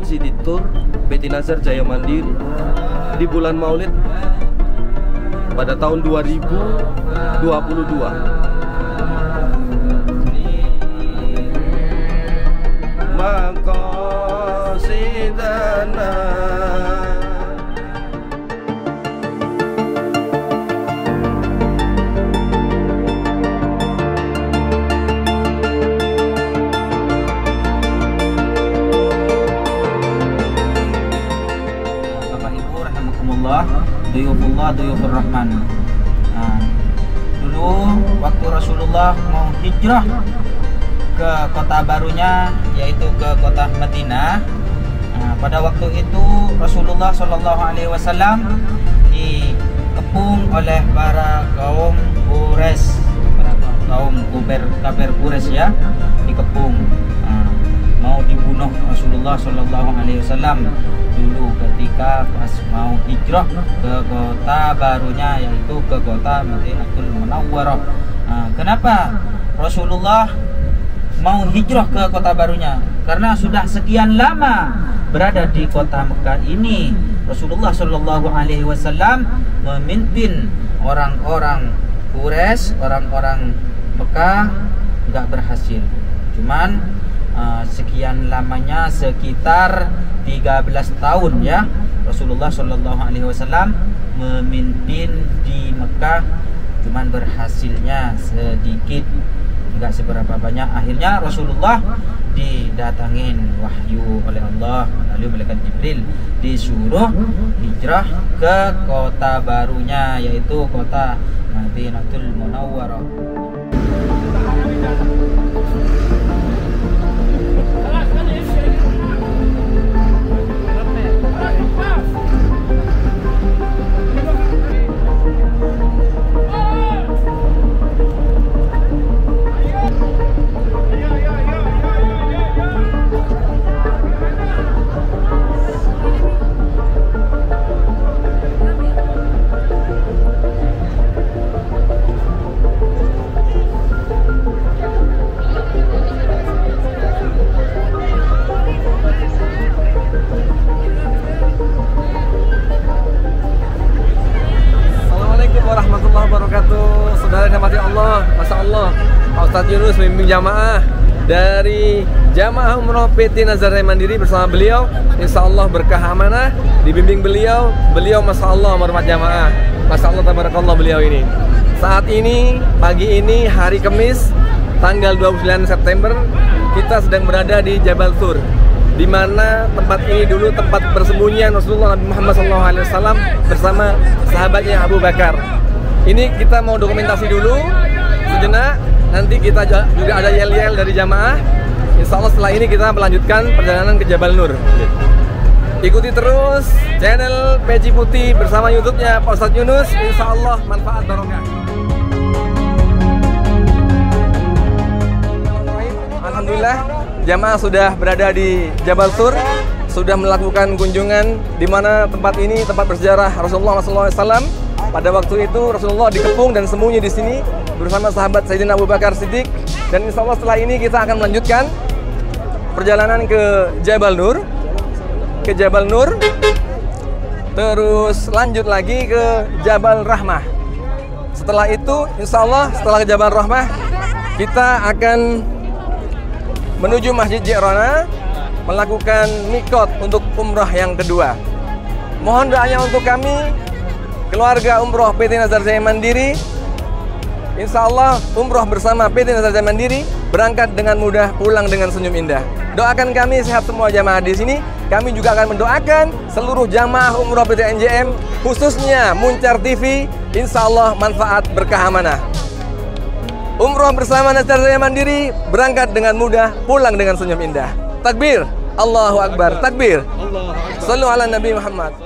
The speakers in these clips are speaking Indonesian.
Visitor PT Nazar Jaya Mandiri di bulan Maulid pada tahun 2022. Maqasidana Duyufullah, Duyufur Rahman. Dulu waktu Rasulullah mau hijrah ke kota barunya, yaitu ke kota Madinah. Pada waktu itu Rasulullah SAW dikepung oleh para kaum Quraisy, para kaum kafir Quraisy ya, dikepung. Mau dibunuh Rasulullah SAW dulu ketika pas mau hijrah ke kota barunya, yaitu ke kota Madinatul Munawwarah. Kenapa Rasulullah mau hijrah ke kota barunya? Karena sudah sekian lama berada di kota Mekah ini. Rasulullah SAW memimpin orang-orang Quraisy, orang-orang Mekah, nggak berhasil. Cuman sekian lamanya, sekitar 13 tahun ya, Rasulullah SAW memimpin di Mekah, cuman berhasilnya sedikit, enggak seberapa banyak. Akhirnya Rasulullah didatangin wahyu oleh Allah melalui malaikat Jibril, disuruh hijrah ke kota barunya, yaitu kota Madinatul Munawwarah. Ustadz Yunus membimbing jamaah dari Jamaah Umroh PT Nazar Jaya Mandiri. Bersama beliau insya Allah berkah amanah, dibimbing beliau masya Allah merhmat jamaah, masya Allah tabarakallah beliau ini. Saat ini, pagi ini, hari Kamis tanggal 29 September, kita sedang berada di Jabal Thur, di mana tempat ini dulu tempat persembunyian Rasulullah Nabi Muhammad SAW bersama sahabatnya Abu Bakar. Ini kita mau dokumentasi dulu sejenak. Nanti kita juga ada yel-yel dari jamaah. Insya Allah setelah ini kita melanjutkan perjalanan ke Jabal Nur. Ikuti terus channel Peci Putih bersama YouTube-nya Pak Ustadz Yunus. Insya Allah manfaat barokah. Alhamdulillah jamaah sudah berada di Jabal Thur, sudah melakukan kunjungan di mana tempat ini tempat bersejarah Rasulullah SAW. Pada waktu itu Rasulullah dikepung dan sembunyi di sini bersama sahabat Sayyidina Abu Bakar Siddiq. Dan insya Allah setelah ini kita akan melanjutkan perjalanan ke Jabal Nur, terus lanjut lagi ke Jabal Rahmah. Setelah itu insya Allah setelah ke Jabal Rahmah kita akan menuju Masjid Ji'rana melakukan mikot untuk umrah yang kedua. Mohon doanya untuk kami keluarga umroh PT Nazar Jaya Mandiri. Insya Allah umroh bersama PT Nazar Jaya Mandiri berangkat dengan mudah, pulang dengan senyum indah. Doakan kami sehat semua jamaah di sini. Kami juga akan mendoakan seluruh jamaah umroh PT NJM, khususnya Muncar TV. Insya Allah manfaat berkah amanah. Umroh bersama Nazar Jaya Mandiri berangkat dengan mudah, pulang dengan senyum indah. Takbir, Allahu Akbar, takbir. Sallu ala Nabi Muhammad.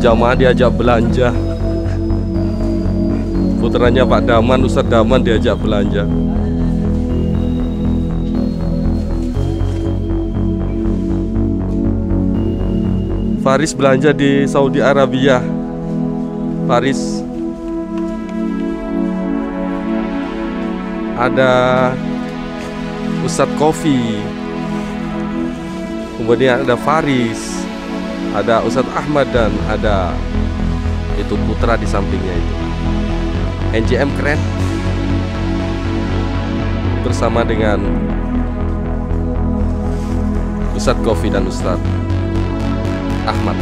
jamaah diajak belanja. Putranya Pak Daman, Ustadz Daman diajak belanja. Faris belanja di Saudi Arabia. Faris. Ada Ustadz Kofi. Kemudian ada Faris. Ada Ustadz Ahmad dan ada itu putra di sampingnya itu. NJM keren. Bersama dengan Ustadz Kofi dan Ustadz Ahmad.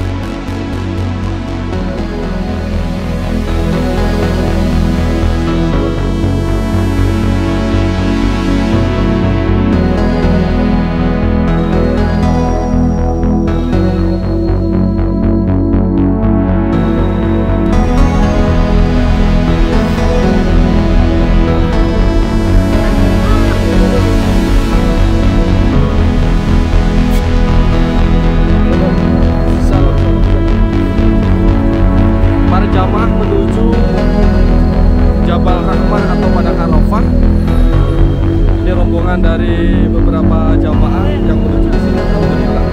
Dari beberapa jamaah yang menuju ke sini, alhamdulillah.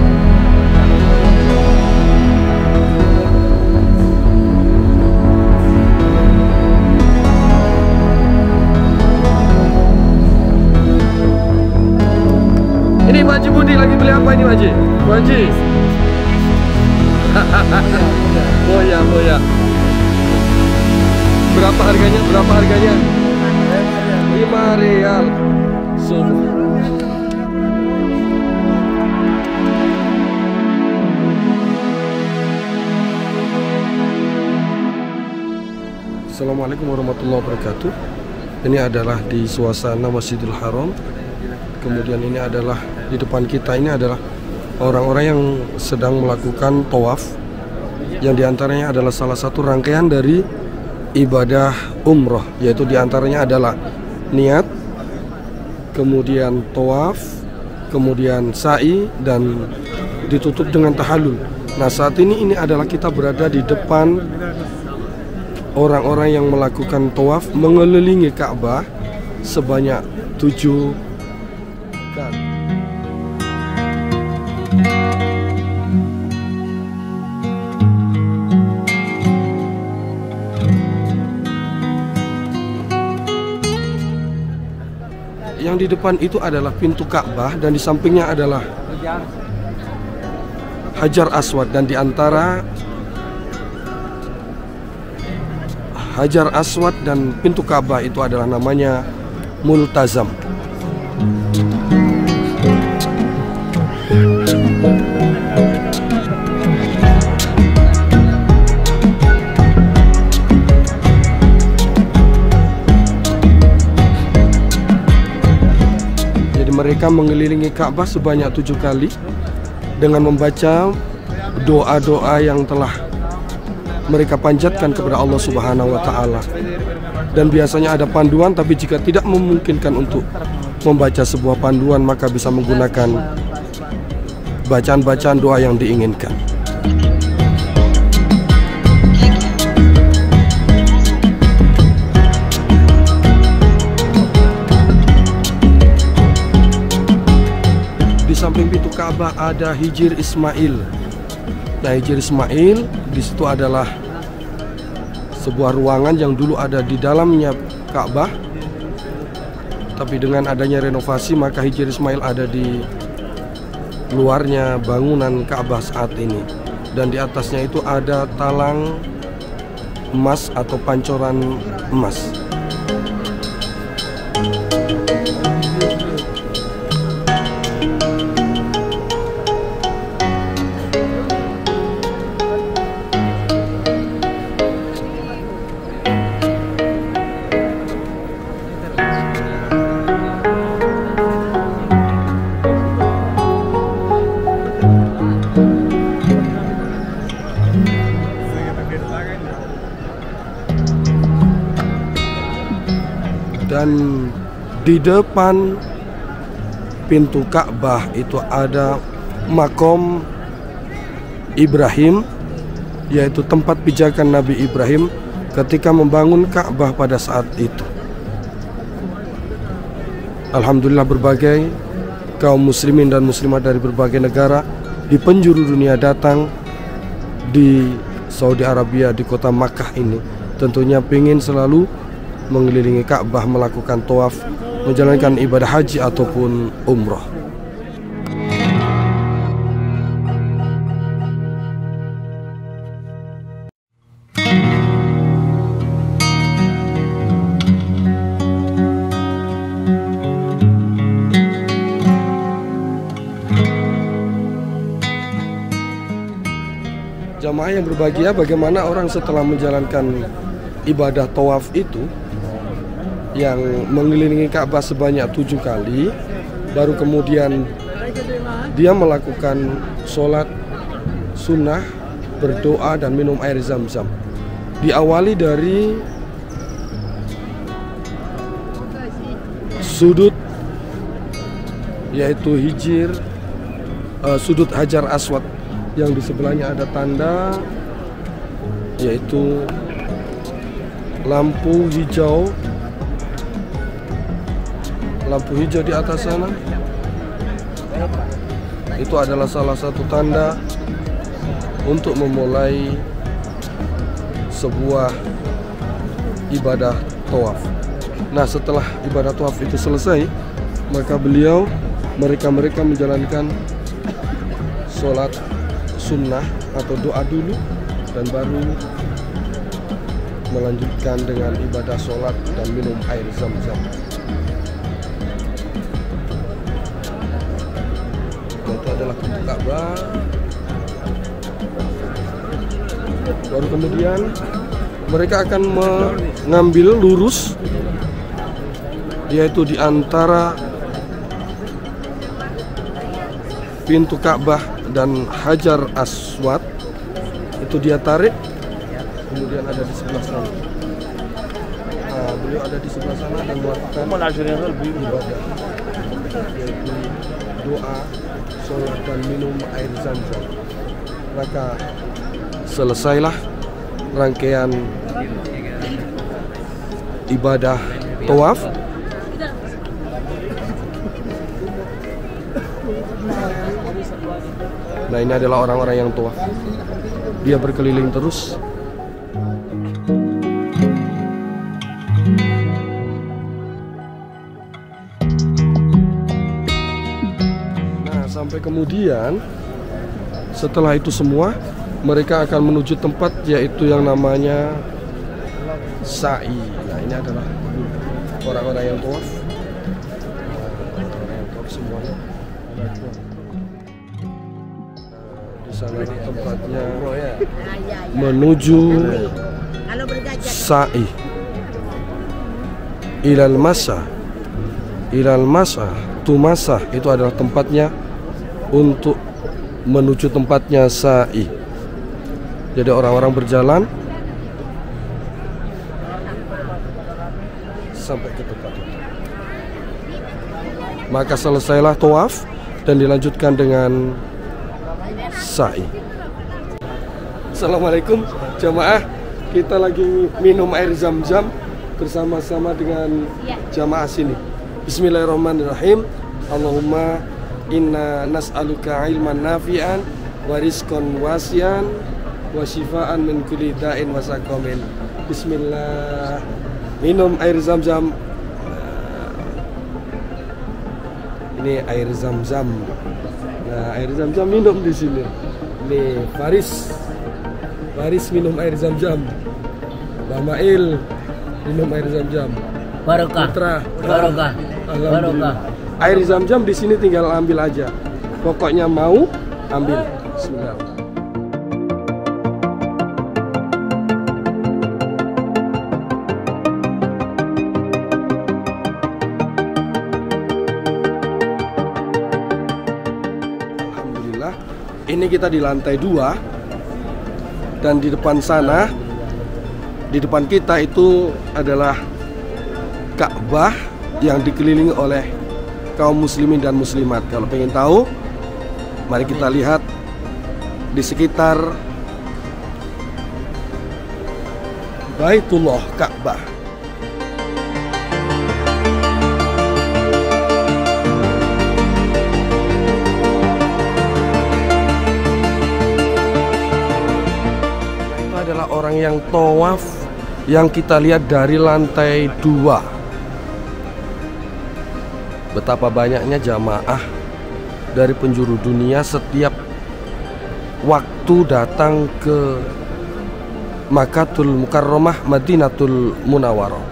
Ini Pak Haji Budi lagi beli apa ini Pak Haji? Pak Haji? Boya, boya. Berapa harganya? Berapa harganya? 5 rial. Assalamualaikum warahmatullahi wabarakatuh. Ini adalah di suasana Masjidil Haram. Kemudian ini adalah di depan kita ini adalah orang-orang yang sedang melakukan tawaf, yang diantaranya adalah salah satu rangkaian dari ibadah umroh, yaitu diantaranya adalah niat, kemudian tawaf, kemudian sa'i, dan ditutup dengan tahallul. Nah, saat ini adalah kita berada di depan orang-orang yang melakukan tawaf mengelilingi Ka'bah sebanyak 7 kali. Yang di depan itu adalah pintu Ka'bah dan di sampingnya adalah Hajar Aswad, dan di antara Hajar Aswad dan pintu Ka'bah itu adalah namanya Multazam. Jadi mereka mengelilingi Ka'bah sebanyak 7 kali dengan membaca doa-doa yang telah mereka panjatkan kepada Allah Subhanahu wa Ta'ala. Dan biasanya ada panduan, tapi jika tidak memungkinkan untuk membaca sebuah panduan, maka bisa menggunakan bacaan-bacaan doa yang diinginkan. Di samping pintu Ka'bah ada Hijir Ismail. Nah, Hijir Ismail di situ adalah sebuah ruangan yang dulu ada di dalamnya Ka'bah, tapi dengan adanya renovasi maka Hijir Ismail ada di luarnya bangunan Ka'bah saat ini. Dan di atasnya itu ada talang emas atau pancoran emas. Dan di depan pintu Ka'bah itu ada makom Ibrahim yaitu tempat pijakan Nabi Ibrahim ketika membangun Ka'bah pada saat itu. Alhamdulillah, berbagai kaum muslimin dan muslimat dari berbagai negara di penjuru dunia datang di Saudi Arabia, di kota Makkah ini. Tentunya ingin selalu mengelilingi Ka'bah, melakukan tawaf, menjalankan ibadah haji ataupun umroh. Jamaah yang berbahagia, bagaimana orang setelah menjalankan ibadah tawaf itu yang mengelilingi Ka'bah sebanyak 7 kali, baru kemudian dia melakukan sholat sunnah, berdoa dan minum air zam-zam. Diawali dari sudut, yaitu hijir, sudut Hajar Aswad, yang di sebelahnya ada tanda, yaitu lampu hijau. Lampu hijau di atas sana itu adalah salah satu tanda untuk memulai sebuah ibadah tawaf. Nah, setelah ibadah tawaf itu selesai, maka mereka menjalankan sholat sunnah atau doa dulu, dan baru melanjutkan dengan ibadah sholat dan minum air zam-zam. Itu adalah pintu Ka'bah. Baru kemudian mereka akan mengambil lurus, yaitu di antara pintu Ka'bah dan Hajar Aswad. Itu dia tarik, kemudian ada di sebelah sana. Nah, beliau ada di sebelah sana dan melakukan ibadah, yaitu doa, sholat dan minum air zam-zam. Maka selesailah rangkaian ibadah tawaf. Nah, ini adalah orang-orang yang tawaf. Dia berkeliling terus. Nah, sampai kemudian setelah itu semua, mereka akan menuju tempat, yaitu yang namanya sa'i. Nah, ini adalah orang-orang yang tawaf. Orang yang tawaf semuanya. Di sana tempatnya menuju sa'i. Ilal masa, tumasah, itu adalah tempatnya untuk menuju tempatnya sa'i. Jadi orang-orang berjalan sampai ke tempat itu. Maka selesailah tawaf dan dilanjutkan dengan sa'i. Assalamualaikum jamaah. Kita lagi minum air zam-zam bersama-sama dengan jamaah sini. Bismillahirrahmanirrahim. Allahumma inna nas'aluka ilman nafi'an wa rizqan wasi'an wa shifaan min kulli da'in wa saqamin. Bismillah. Minum air zam-zam. Ini air zam-zam. Nah, air zam-zam minum di sini. Nih, Faris minum air zam-zam. Mbak Mail minum air zam-zam. Barokah. Putra, Barokah. Alhamdulillah. Air zam-zam di sini tinggal ambil aja. Pokoknya mau ambil. Bismillah. Alhamdulillah. Ini kita di lantai 2 dan di depan sana, di depan kita itu adalah Ka'bah yang dikelilingi oleh kaum muslimin dan muslimat. Kalau pengen tahu, mari kita lihat di sekitar Baitullah Ka'bah. Itu adalah orang yang tawaf yang kita lihat dari lantai 2. Betapa banyaknya jamaah dari penjuru dunia setiap waktu datang ke Makkatul Mukarramah, Madinatul Munawwarah.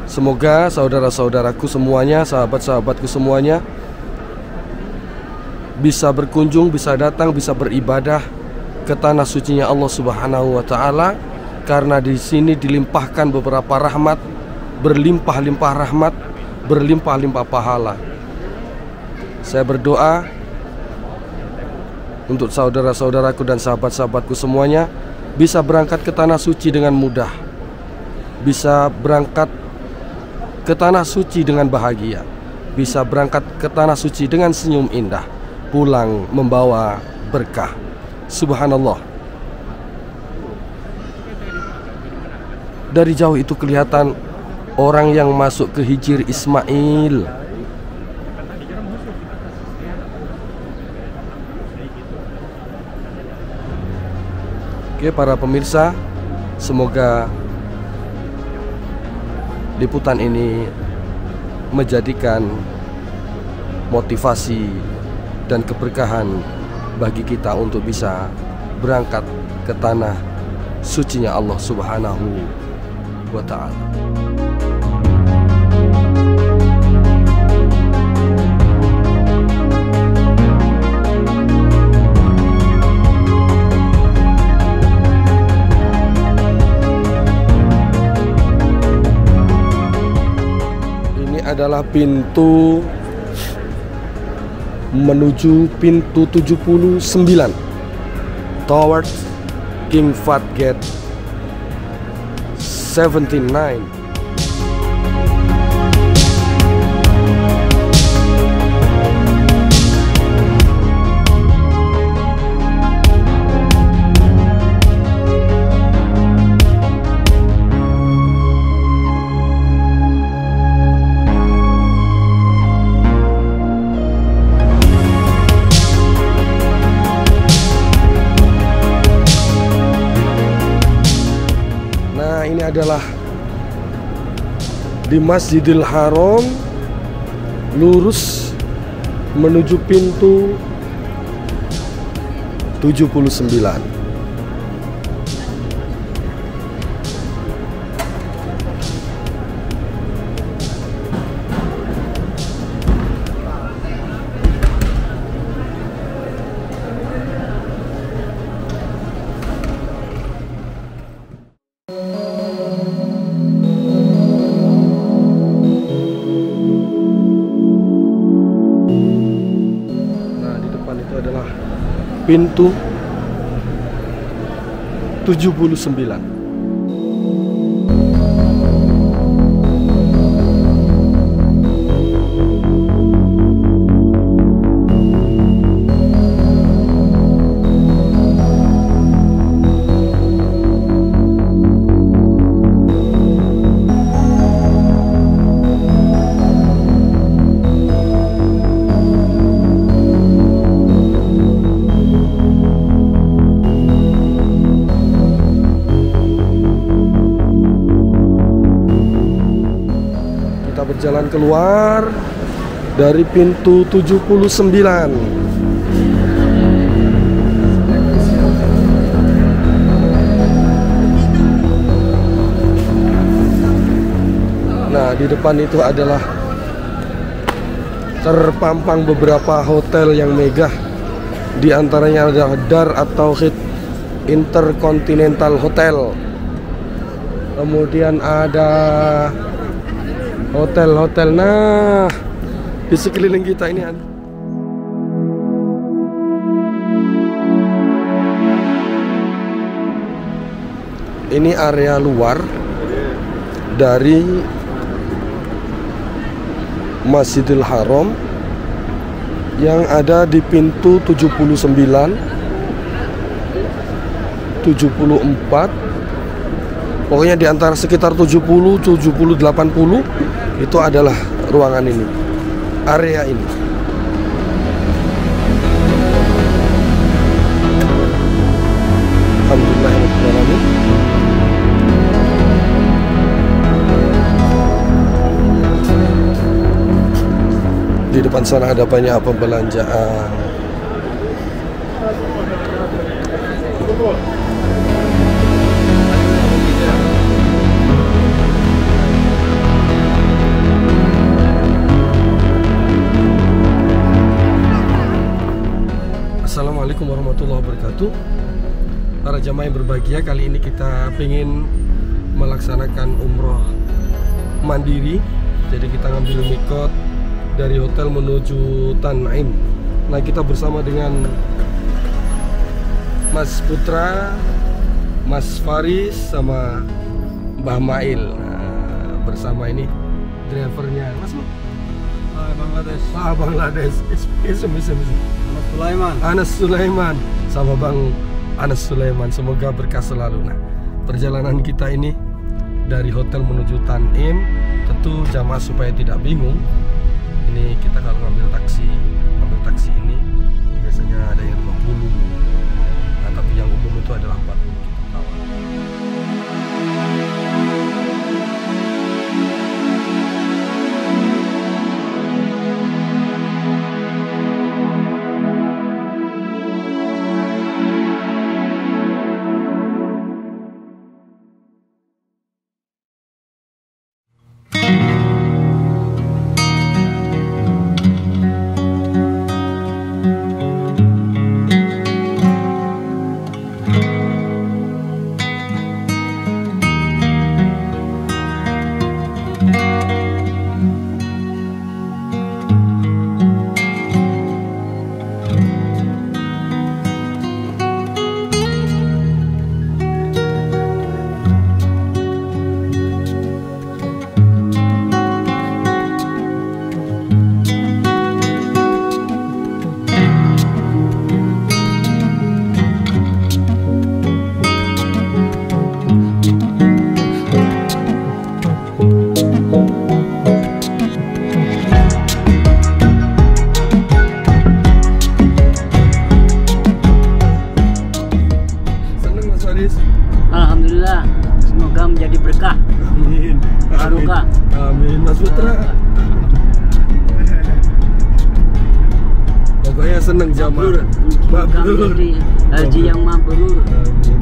Semoga saudara-saudaraku semuanya, sahabat-sahabatku semuanya bisa berkunjung, bisa datang, bisa beribadah ke tanah sucinya Allah Subhanahu wa taala, karena di sini dilimpahkan beberapa rahmat, berlimpah-limpah rahmat, berlimpah-limpah pahala. Saya berdoa untuk saudara-saudaraku dan sahabat-sahabatku semuanya bisa berangkat ke tanah suci dengan mudah, bisa berangkat ke tanah suci dengan bahagia, bisa berangkat ke tanah suci dengan senyum indah, pulang membawa berkah. Subhanallah. Dari jauh itu kelihatan orang yang masuk ke Hijr Ismail. Oke, para pemirsa, semoga liputan ini menjadikan motivasi dan keberkahan bagi kita untuk bisa berangkat ke tanah sucinya Allah Subhanahu wa ta'ala. Adalah pintu menuju pintu 79 towards King Fahd Gate 79. Ini adalah di Masjidil Haram, lurus menuju pintu 79. Pintu 79. Berjalan keluar dari pintu 79. Nah, di depan itu adalah terpampang beberapa hotel yang megah. Di antaranya adalah Dar at-Tauhid Intercontinental Hotel. Kemudian ada hotel-hotel. Nah, di sekeliling kita ini ada. Ini area luar dari Masjidil Haram yang ada di pintu 79 74. Pokoknya di antara sekitar 70, 80 itu adalah ruangan ini, area ini. Alhamdulillahirrahmanirrahim. Di depan sana ada banyak pembelanjaan. Assalamualaikum warahmatullahi wabarakatuh. Para jamaah yang berbahagia, kali ini kita ingin melaksanakan umroh mandiri. Jadi kita ngambil mikot dari hotel menuju Tan'im. Nah, kita bersama dengan Mas Putra, Mas Faris, sama Mbah Mail. Nah, bersama ini drivernya Mas Bangladesh. Bangladesh. Isem. Anas Sulaiman sama Bang Anas Sulaiman. Semoga berkah selalu. Nah, perjalanan kita ini dari hotel menuju Tan'im. Tentu jamaah supaya tidak bingung, ini kita kalau ngambil taksi ini biasanya ada yang 50. Nah, tapi yang umum itu adalah 40 kita tawar. Alhamdulillah, semoga menjadi berkah. Amin. Barokah. Amin. Mas Putra. Pokoknya seneng jamaah. Semoga menjadi haji yang mabrur. Amin.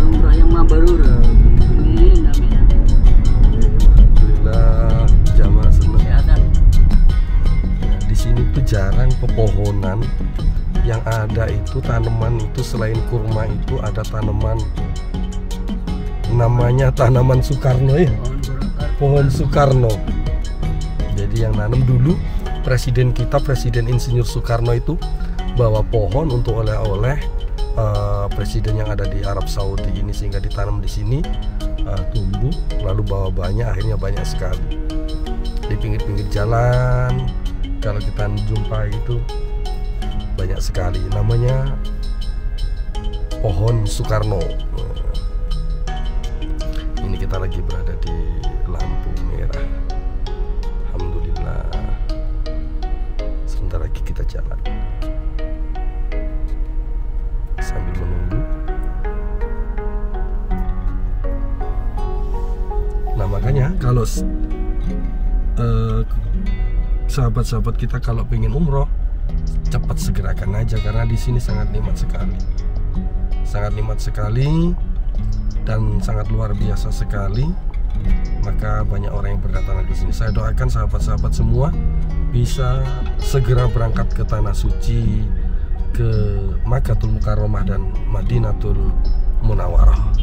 Umrah yang mabrur. Amin. Alhamdulillah, jamaah seneng. Kesehatan. Nah, di sini tuh jarang pepohonan. Yang ada itu tanaman itu selain kurma itu ada tanaman namanya tanaman Soekarno ya, pohon Soekarno. Jadi yang nanam dulu presiden kita, Presiden Insinyur Soekarno itu bawa pohon untuk oleh-oleh presiden yang ada di Arab Saudi ini, sehingga ditanam di sini, tumbuh lalu bawa banyak, akhirnya banyak sekali di pinggir-pinggir jalan. Kalau kita jumpa itu banyak sekali, namanya pohon Soekarno. Ini kita lagi berada di lampu merah. Alhamdulillah. Sebentar lagi kita jalan sambil menunggu. Nah, makanya kalau sahabat-sahabat kita kalau pengen umroh, cepat segerakan aja, karena di sini sangat nikmat sekali dan sangat luar biasa sekali. Maka banyak orang yang berdatangan di sini. Saya doakan sahabat-sahabat semua bisa segera berangkat ke tanah suci, ke Makkatul Mukarramah dan Madinatul Munawwarah.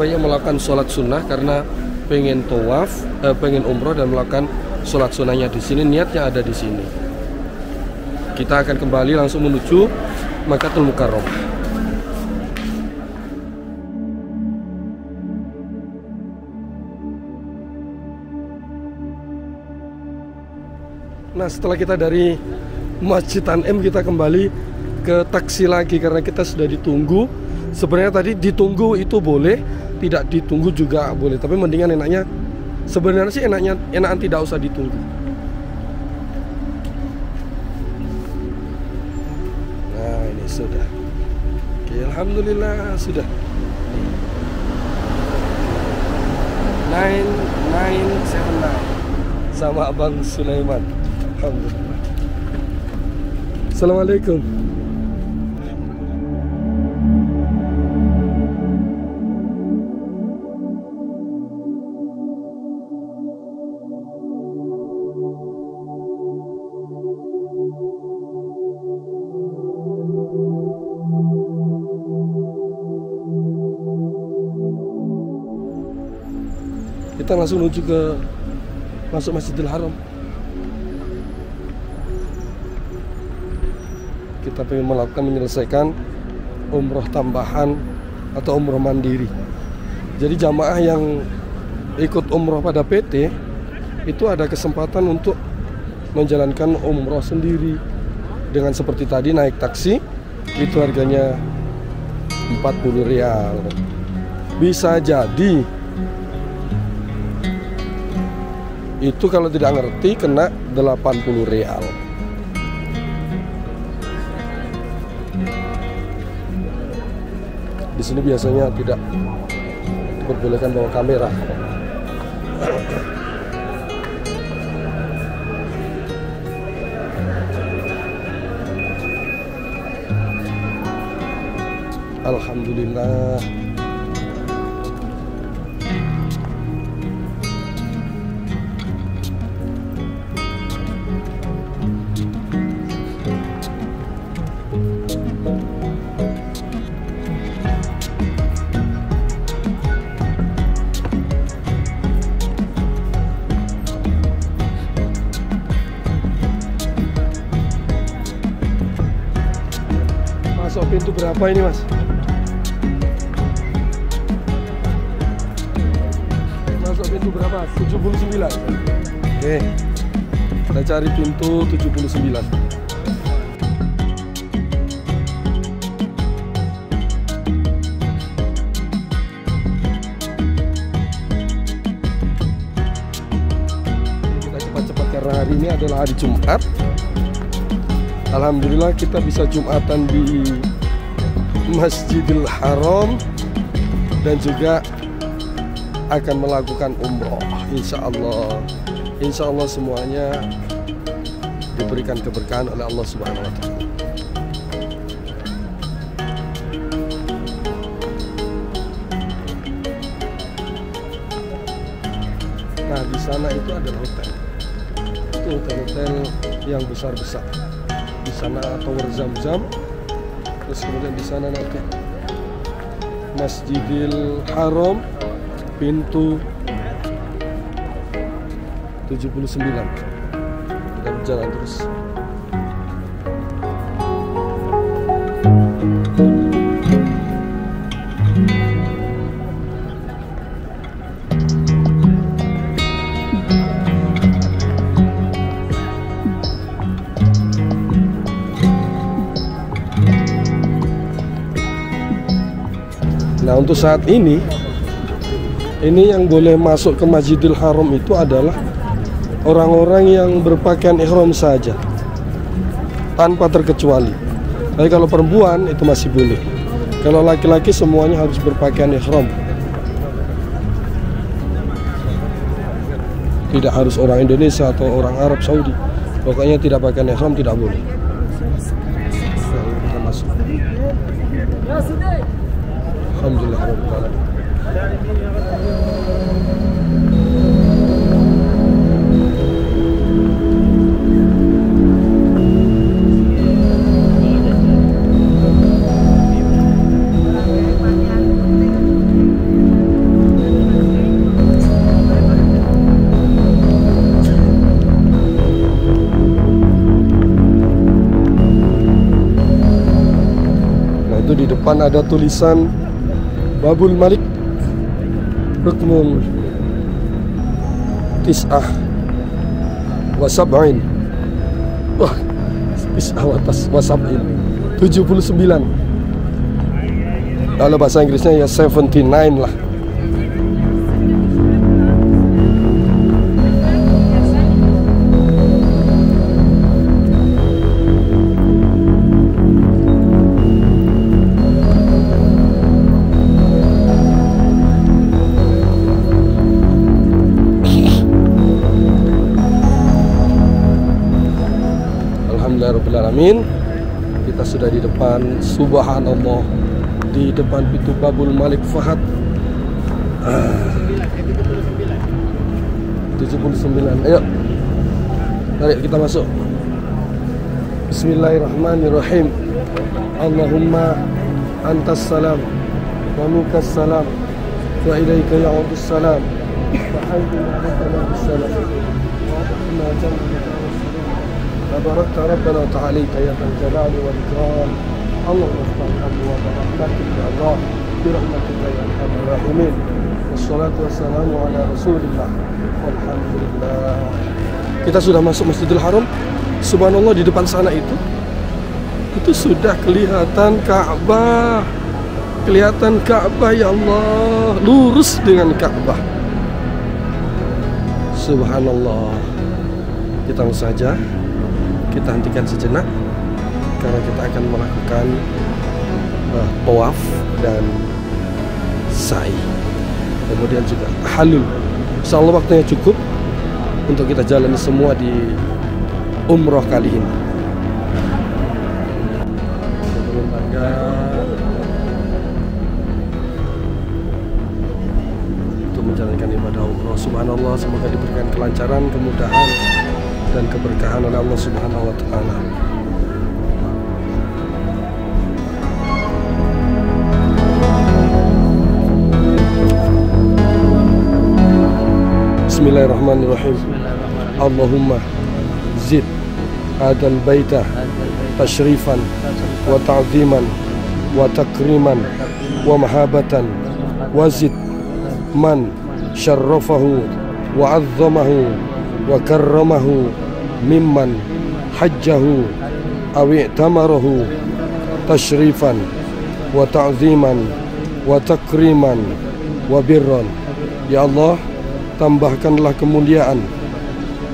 banyak melakukan sholat sunnah karena pengen tawaf, pengen umroh dan melakukan sholat sunnahnya di sini. Niatnya ada di sini. Kita akan kembali langsung menuju Makkahul Mukarramah. Nah, setelah kita dari Masjid Tanim, kita kembali ke taksi lagi karena kita sudah ditunggu. Sebenarnya tadi ditunggu itu boleh, tidak ditunggu juga boleh. Tapi mendingan enaknya, sebenarnya sih enakan tidak usah ditunggu. Nah, ini sudah. Oke, alhamdulillah sudah. 9979 sama Abang Sulaiman. Alhamdulillah. Assalamualaikum. Kita langsung menuju ke masuk Masjidil Haram. Kita ingin menyelesaikan umroh tambahan atau umroh mandiri. Jadi jamaah yang ikut umroh pada PT itu ada kesempatan untuk menjalankan umroh sendiri dengan seperti tadi naik taksi, itu harganya 40 rial. Bisa jadi itu kalau tidak ngerti kena 80 rial. Di sini biasanya tidak diperbolehkan bawa kamera. Alhamdulillah. Masuk pintu berapa ini, Mas? Masuk pintu berapa? 79. Oke. Kita cari pintu 79. Kita cepat-cepat karena hari ini adalah hari Jumat. Alhamdulillah kita bisa Jumatan di Masjidil Haram dan juga akan melakukan umroh. Insya Allah semuanya diberikan keberkahan oleh Allah Subhanahu wa Ta'ala. Nah, di sana itu ada hotel. Itu hotel-hotel yang besar-besar. Di sana Tower Zamzam, terus kemudian di sana nanti Masjidil Haram pintu 79. Kita berjalan terus. Nah, untuk saat ini yang boleh masuk ke Masjidil Haram itu adalah orang-orang yang berpakaian ihram saja, tanpa terkecuali. Tapi kalau perempuan itu masih boleh. Kalau laki-laki semuanya harus berpakaian ihram. Tidak harus orang Indonesia atau orang Arab Saudi. Pokoknya tidak pakaian ihram tidak boleh. Kita masuk. Alhamdulillah. depan ada tulisan Babul Malik Rukmun Tis'ah wa Sab'in. Wah, Tis'ah wa Sab'in 79. Kalau bahasa Inggrisnya ya 79 lah. Alhamdulillahirrahmanirrahim. Kita sudah di depan, subhanallah, di depan pintu Babul Malik Fahad 79. Ayo, mari kita masuk. Bismillahirrahmanirrahim. Allahumma antas salam wa minkas salam wa ilaika ya'udus salam wa hayyina rabbana bis salam wa atina jannata tabarakta rabbana wa ta'alika ya dzal jalali wal ikram. Allahumma iftah abwaab rahmatika ya Allah bi rahmatika ya arhamar rahimin. Wassalatu wassalamu ala Rasulillah walhamdulillah. Kita sudah masuk Masjidil Haram. Subhanallah, di depan sana itu sudah kelihatan Ka'bah. Kelihatan Ka'bah, ya Allah, lurus dengan Ka'bah. Subhanallah. Kita langsung saja, kita hentikan sejenak karena kita akan melakukan tawaf dan sa'i, kemudian juga halul. Insyaallah waktunya cukup untuk kita jalani semua di umroh kali ini. Untuk menjalankan ibadah umroh. Subhanallah, semoga diberikan kelancaran, kemudahan dan keberkahan oleh Allah Subhanahu wa taala. Bismillahirrahmanirrahim. Allahumma zid hadal baita tashrifan wa ta'ziman wa takriman wa mahabatan wa zid man syarrafahu wa 'azzamahu wa karramahu mimman hajjahu aw i'tamarahu tashrifan wa ta'ziman wa takriman wa birran. Ya Allah, tambahkanlah kemuliaan,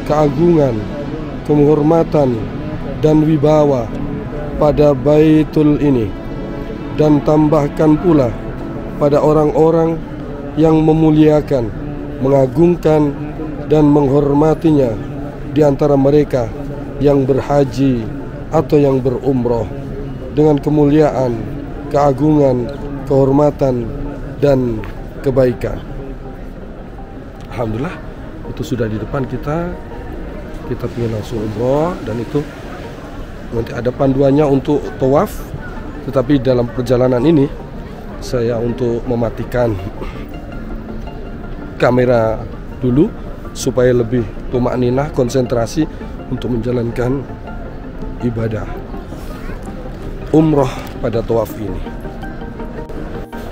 keagungan, kehormatan dan wibawa pada baitul ini, dan tambahkan pula pada orang-orang yang memuliakan, mengagungkan dan menghormatinya di antara mereka yang berhaji atau yang berumroh, dengan kemuliaan, keagungan, kehormatan dan kebaikan. Alhamdulillah, itu sudah di depan kita. Kita ingin langsung umroh, dan itu nanti ada panduannya untuk tawaf. Tetapi dalam perjalanan ini saya untuk mematikan kamera dulu supaya lebih tumakninah, konsentrasi untuk menjalankan ibadah umroh pada tawaf ini.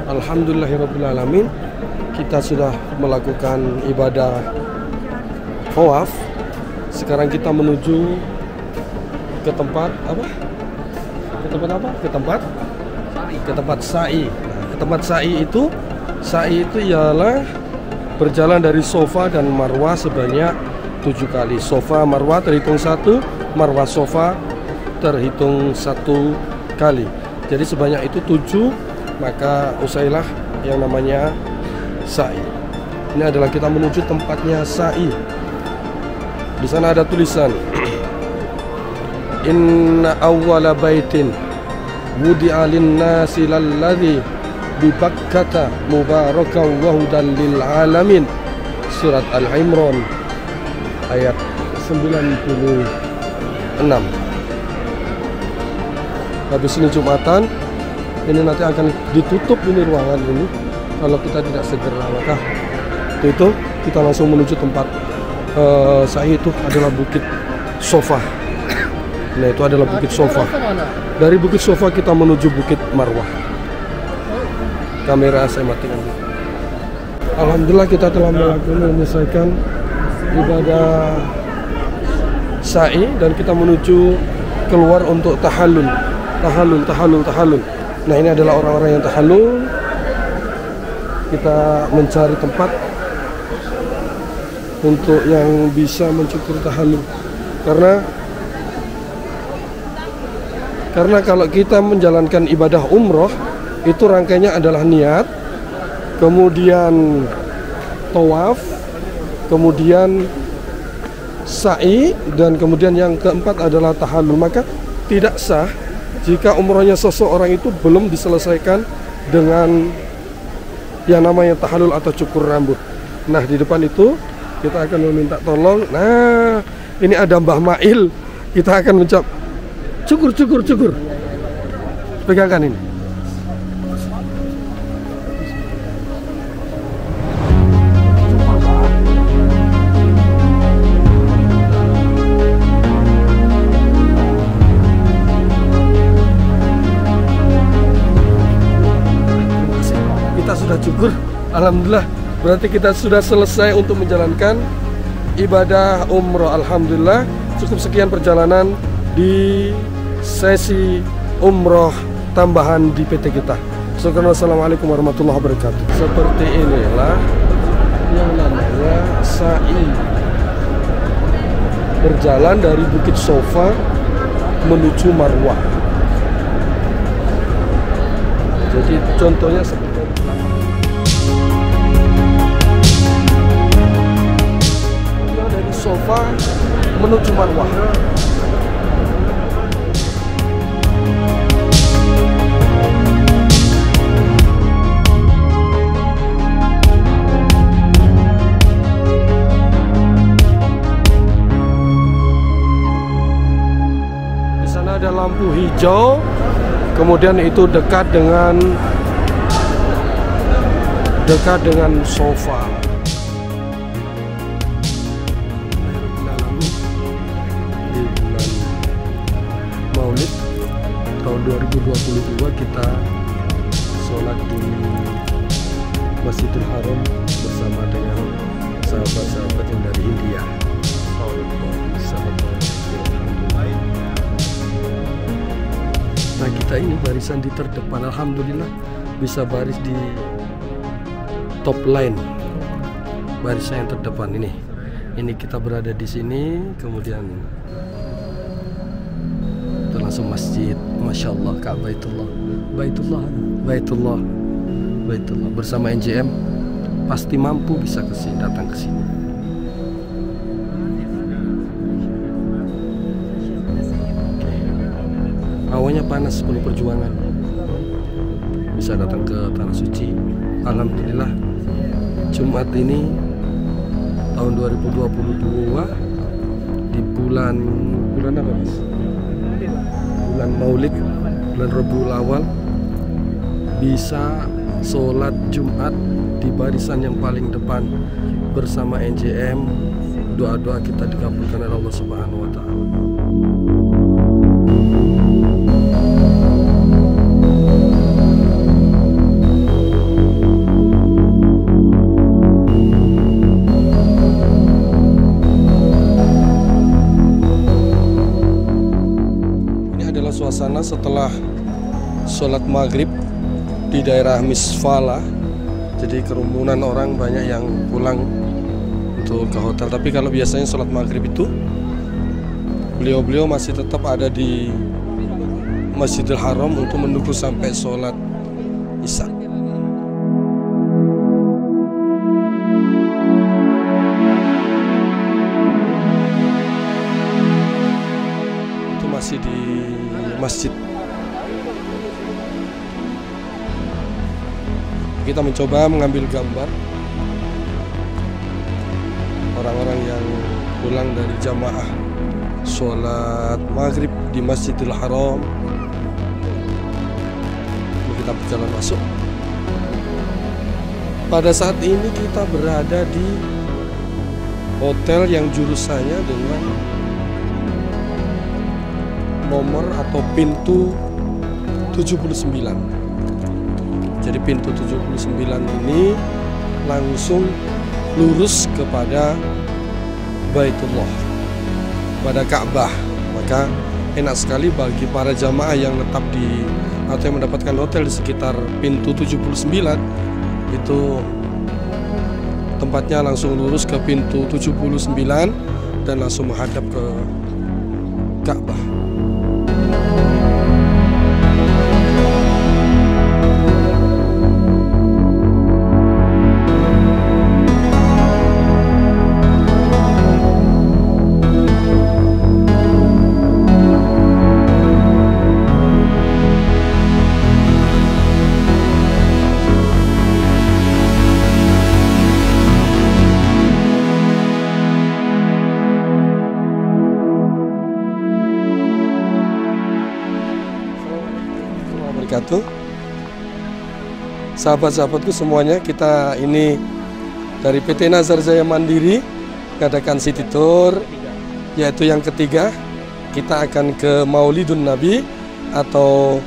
Alhamdulillahirrabbilalamin, kita sudah melakukan ibadah tawaf. Sekarang kita menuju ke tempat apa? Ke tempat sa'i. Nah, ke tempat sa'i itu ialah berjalan dari Sofa dan Marwah sebanyak 7 kali. Sofa Marwah terhitung 1, Marwah Sofa terhitung 1 kali. Jadi sebanyak itu 7, maka usailah yang namanya sa'i. Ini adalah kita menuju tempatnya sa'i. Di sana ada tulisan Inna awwala baitin wudi'a lin-nasi lalladzi bi Bakkata mubarakan wa hudan lil alamin. Surat Al-Imran ayat 96. Habis ini Jumatan, ini nanti akan ditutup ini ruangan ini kalau kita tidak segera. Maka itu kita langsung menuju tempat sa'i. Itu adalah Bukit Sofa. Nah, itu adalah Bukit Sofa. Dari Bukit Sofa kita menuju Bukit Marwah. Kamera saya matikan dulu. Alhamdulillah kita telah menyelesaikan ibadah sa'i dan kita menuju keluar untuk tahallul. Nah, ini adalah orang-orang yang tahallul. Kita mencari tempat untuk yang bisa mencukur tahallul. Karena kalau kita menjalankan ibadah umroh, itu rangkaiannya adalah niat, kemudian tawaf, kemudian sa'i, dan kemudian yang keempat adalah tahallul. Maka tidak sah jika umrohnya seseorang itu belum diselesaikan dengan yang namanya tahallul atau cukur rambut. Nah, di depan itu kita akan meminta tolong. Nah, ini ada Mbah Mail. Kita akan mencap cukur. Pegangkan ini. Sudah cukur, alhamdulillah. Berarti kita sudah selesai untuk menjalankan ibadah umroh. Alhamdulillah. Cukup sekian perjalanan di sesi umroh tambahan di PT kita. Assalamualaikum warahmatullahi wabarakatuh. Seperti inilah yang namanya sa'i, berjalan dari Bukit Sofa menuju Marwah. Jadi contohnya seperti dari Sofa menuju Marwah. Di sana ada lampu hijau, kemudian itu dekat dengan Sofa. Di bulan Maulid tahun 2022 kita sholat di Masjidil Haram bersama dengan sahabat-sahabat yang dari India. Nah, kita ini barisan di terdepan. Alhamdulillah bisa baris di top line, barisan yang terdepan ini. Ini kita berada di sini, kemudian kita langsung masjid. Masya Allah, Baitullah bersama NJM pasti mampu bisa datang ke sini. Awalnya panas, penuh perjuangan bisa datang ke Tanah Suci. Alhamdulillah Jumat ini tahun 2022 di bulan apa Mas? Bulan Maulid, bulan Rabiul Awal, bisa sholat Jumat di barisan yang paling depan bersama NJM. Doa-doa kita dikabulkan oleh Allah Subhanahu wa Ta'ala. Suasana setelah sholat maghrib di daerah Misfala. Jadi kerumunan orang banyak yang pulang untuk ke hotel. Tapi kalau biasanya sholat maghrib itu beliau-beliau masih tetap ada di Masjidil Haram untuk menunggu sampai sholat Isya. Itu masih di masjid. Kita mencoba mengambil gambar orang-orang yang pulang dari jamaah sholat maghrib di Masjidil Haram. Kita berjalan masuk. Pada saat ini kita berada di hotel yang jurusannya dengan nomor atau pintu 79. Jadi pintu 79 ini langsung lurus kepada Baitullah, pada Ka'bah. Maka enak sekali bagi para jamaah yang menetap di atau yang mendapatkan hotel di sekitar pintu 79, itu tempatnya langsung lurus ke pintu 79 dan langsung menghadap ke Ka'bah. Sahabat-sahabatku semuanya, kita ini dari PT Nazar Jaya Mandiri mengadakan city tour, yaitu yang ketiga. Kita akan ke Maulidun Nabi atau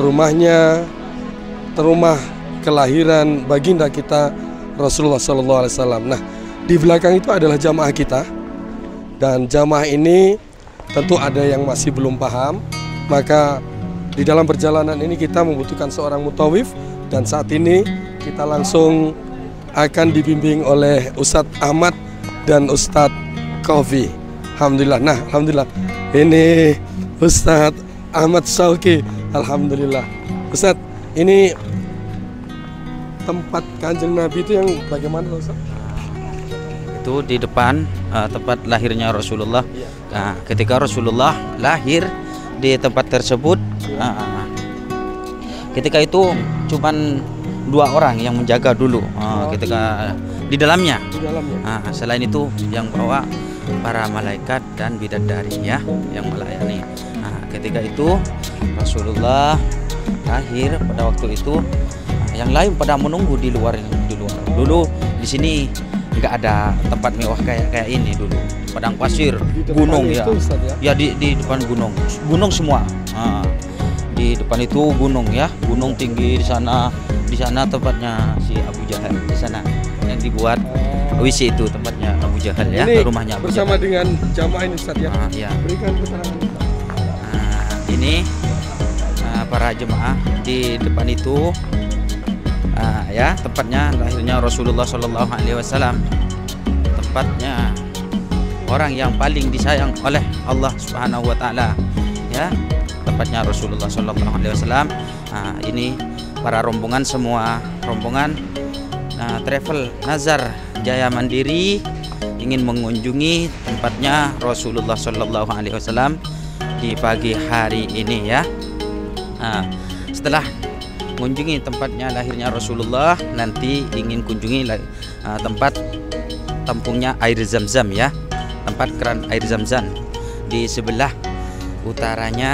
rumah kelahiran baginda kita Rasulullah SAW. Nah, di belakang itu adalah jamaah kita, dan jamaah ini tentu ada yang masih belum paham, maka di dalam perjalanan ini kita membutuhkan seorang mutawif, dan saat ini kita langsung akan dibimbing oleh Ustadz Ahmad dan Ustadz Kofi. Alhamdulillah. Nah, alhamdulillah ini Ustadz Ahmad Syauqi. Alhamdulillah. Ustadz, ini tempat Kanjeng Nabi itu yang bagaimana, Ustadz? Itu di depan tempat lahirnya Rasulullah. Nah, ketika Rasulullah lahir di tempat tersebut, ketika itu cuman 2 orang yang menjaga dulu, ketika di dalamnya. Selain itu yang bawa para malaikat dan bidadari ya, yang melayani. Ketika itu Rasulullah lahir pada waktu itu, yang lain pada menunggu di luar. Dulu di sini nggak ada tempat mewah kayak ini dulu. Padang pasir, gunung ya. Ya di depan gunung semua. Di depan itu gunung ya, gunung tinggi di sana. Di sana tempatnya si Abu Jahal, di sana yang dibuat WC itu tempatnya Abu Jahal ya, ini rumahnya Abu bersama Jahal. Dengan jamaah ini Ustaz ya. Ya. Berikan keterangan. Ini para jemaah di depan itu ya, tempatnya lahirnya Rasulullah SAW. Tempatnya orang yang paling disayang oleh Allah Subhanahu wa taala ya, tempatnya Rasulullah SAW. Ini para rombongan semua, rombongan travel Nazar Jaya Mandiri ingin mengunjungi tempatnya Rasulullah SAW di pagi hari ini ya. Setelah mengunjungi tempatnya lahirnya Rasulullah, nanti ingin kunjungi tempat tampungnya air Zam-Zam ya, tempat keran air Zam-Zam di sebelah utaranya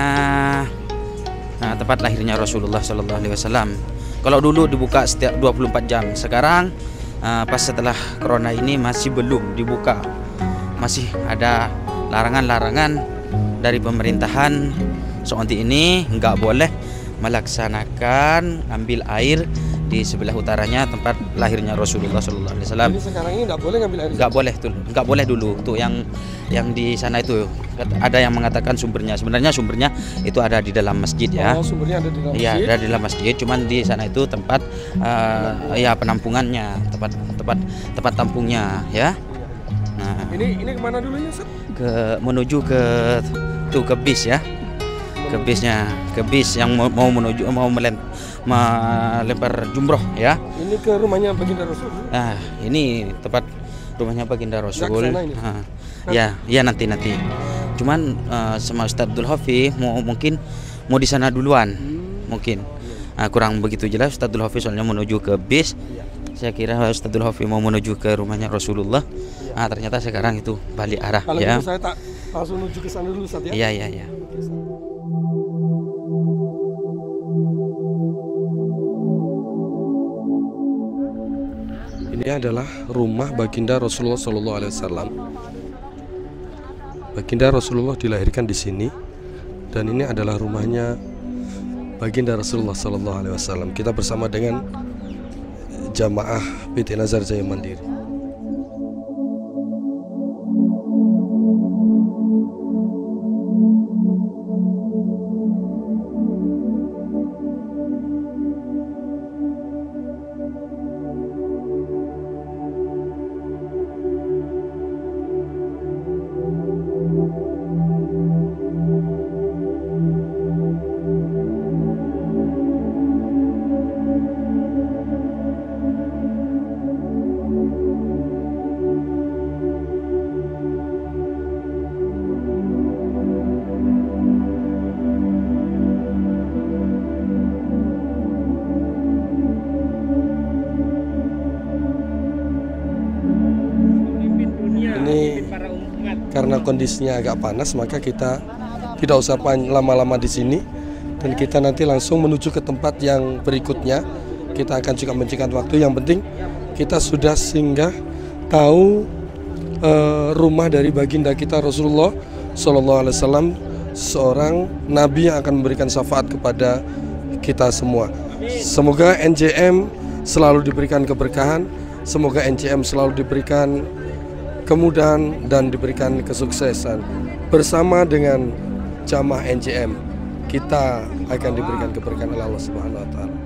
tempat lahirnya Rasulullah SAW. Kalau dulu dibuka setiap 24 jam, sekarang pas setelah corona ini masih belum dibuka, masih ada larangan-larangan dari pemerintahan. Seperti ini nggak boleh melaksanakan ambil air di sebelah utaranya tempat lahirnya Rasulullah SAW. Jadi sekarang ini nggak boleh ngambil air. Nggak boleh dulu tuh yang di sana itu ada yang mengatakan sumbernya. Sebenarnya sumbernya itu ada di dalam masjid ya. Oh, sumbernya ada di dalam masjid. Iya, ada di dalam masjid. Cuman di sana itu tempat ya penampungannya, tempat tampungnya ya. Nah, ini kemana dulu ya, Ustaz? Menuju ke bis ya. Ke bis yang mau melempar jumroh ya. Ini ke rumahnya baginda Rasul. Ini tempat rumahnya baginda Rasul. Ya nanti. Cuman sama Ustadz Abdul Hafiz mungkin mau di sana duluan. Mungkin kurang begitu jelas Ustadz Abdul Hafiz soalnya menuju ke bis. Saya kira Ustadz Abdul Hafiz mau menuju ke rumahnya Rasulullah. Ternyata sekarang itu balik arah. Kalau ya. gitu saya tak langsung menuju ke sana dulu, Ustaz ya. Iya. Ini adalah rumah baginda Rasulullah SAW. Baginda Rasulullah dilahirkan di sini, dan ini adalah rumahnya baginda Rasulullah Sallallahu Alaihi Wasallam. Kita bersama dengan jamaah PT Nazar Jaya Mandiri. Karena kondisinya agak panas, maka kita tidak usah lama-lama di sini dan kita nanti langsung menuju ke tempat yang berikutnya. Kita akan juga mencingkat waktu. Yang penting kita sudah singgah tahu rumah dari baginda kita Rasulullah Sallallahu Alaihi Wasallam, seorang nabi yang akan memberikan syafaat kepada kita semua. Semoga NJM selalu diberikan keberkahan, semoga NJM selalu diberikan kemudahan dan diberikan kesuksesan. Bersama dengan jamaah NJM, kita akan diberikan keberkahan oleh Allah Subhanahu wa taala.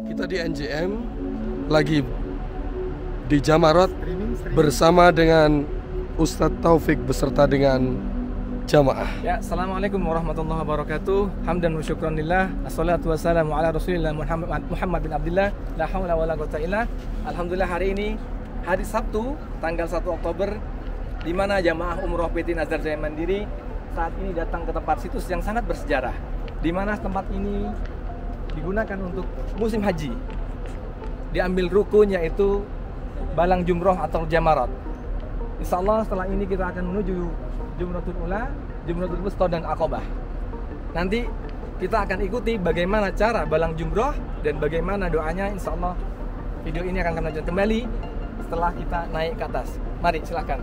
Kita di NJM lagi di Jamarat bersama dengan Ustadz Taufik beserta dengan jamaah. Ya, assalamualaikum warahmatullahi wabarakatuh. Hamdan wa syukranillah. Assalatu wassalamu ala Rasulillah Muhammad bin Abdullah. La haula wala quwwata illa. Alhamdulillah, hari ini hari Sabtu tanggal 1 Oktober, di mana jamaah umroh PT Nazar Jaya Mandiri saat ini datang ke tempat situs yang sangat bersejarah, di mana tempat ini digunakan untuk musim haji. Diambil rukun yaitu balang jumroh atau jamarat. Insya Allah setelah ini kita akan menuju Jumratul Ula, Jumratul Wusta dan Aqabah. Nanti kita akan ikuti bagaimana cara balang jumroh dan bagaimana doanya. Insya Allah video ini akan kami lanjutkan kembali setelah kita naik ke atas. Mari silahkan.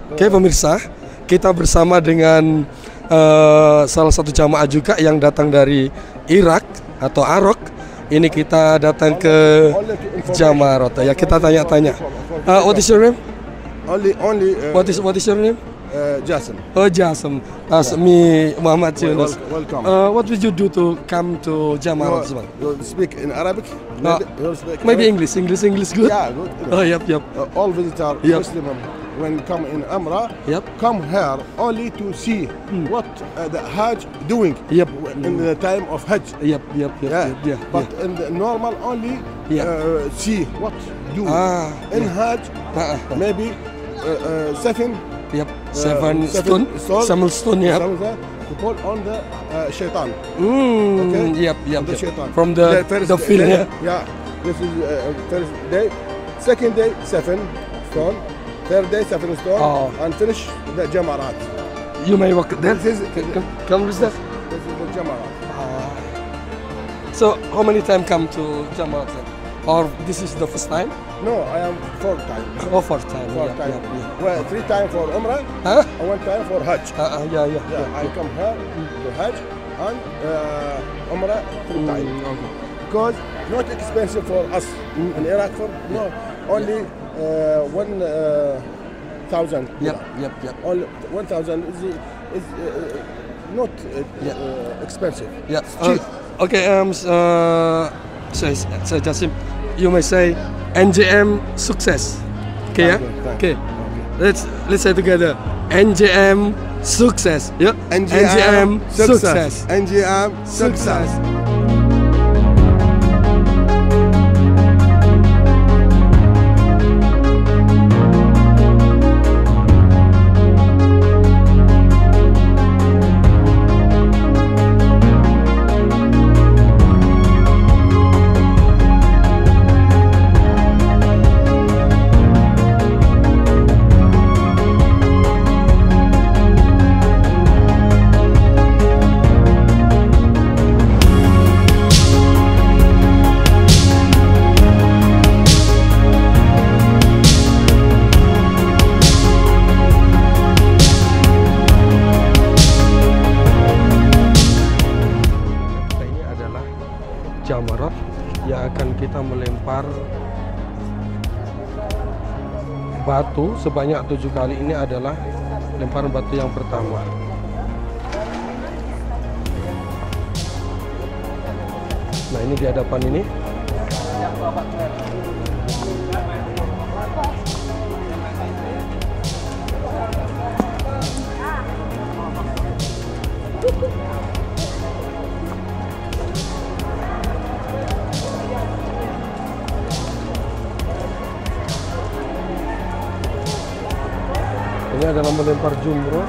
Oke pemirsa, kita bersama dengan salah satu jamaah juga yang datang dari Irak atau Arok. Ini kita datang ke Jamarat. Ya, kita tanya-tanya. What is your name? What is your name? Jasim. Oh, Jasim. As me, Muhammad Yunus. Welcome. What did you do to come to Jamarat? You speak in Arabic? Maybe English. English good? Yeah, good. Oh, yep. All visitors, Yep. Muslim, when come in Umrah, Yep. come here only to see what the Hajj doing Yep. in the time of Hajj. Yep. But in the normal only see what do in Hajj. Maybe 7. Yep. Seven stone. Yep. To put on the shaitan. Okay. Yep. The shaitan. From the field. Yeah. This is first day. Second day 7 stone. Third day 7 stone. And finish the Jamarat. You may walk there. Come with that. This is the Jamarat. So how many times come to Jamarat? Or this is the first time? No, I am 4 times. Oh, 4 times. 4 times. Well, 3 times for Umrah. Huh? And 1 time for Hajj. Yeah. I come here to Hajj and Umrah 3 times. Okay. Because not expensive for us in Iraq. Only 1,000. Yep. Only 1,000 is not expensive. Yeah. It's cheap. Okay. So Jasim, you may say NJM success. Okay. Thank you. Okay. Let's say together. NJM success. Yeah. NJM success. NJM success. yang akan kita melempar batu sebanyak 7 kali. Ini adalah lemparan batu yang pertama. Nah, ini di hadapan ini. Ini adalah melempar jumroh.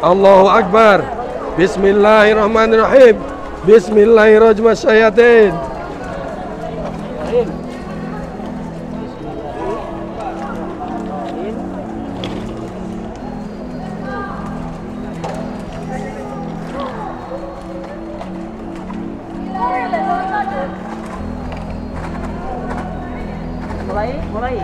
Allahu Akbar. Bismillahirrahmanirrahim. Bismillahirrahmanirrahim. Mulai.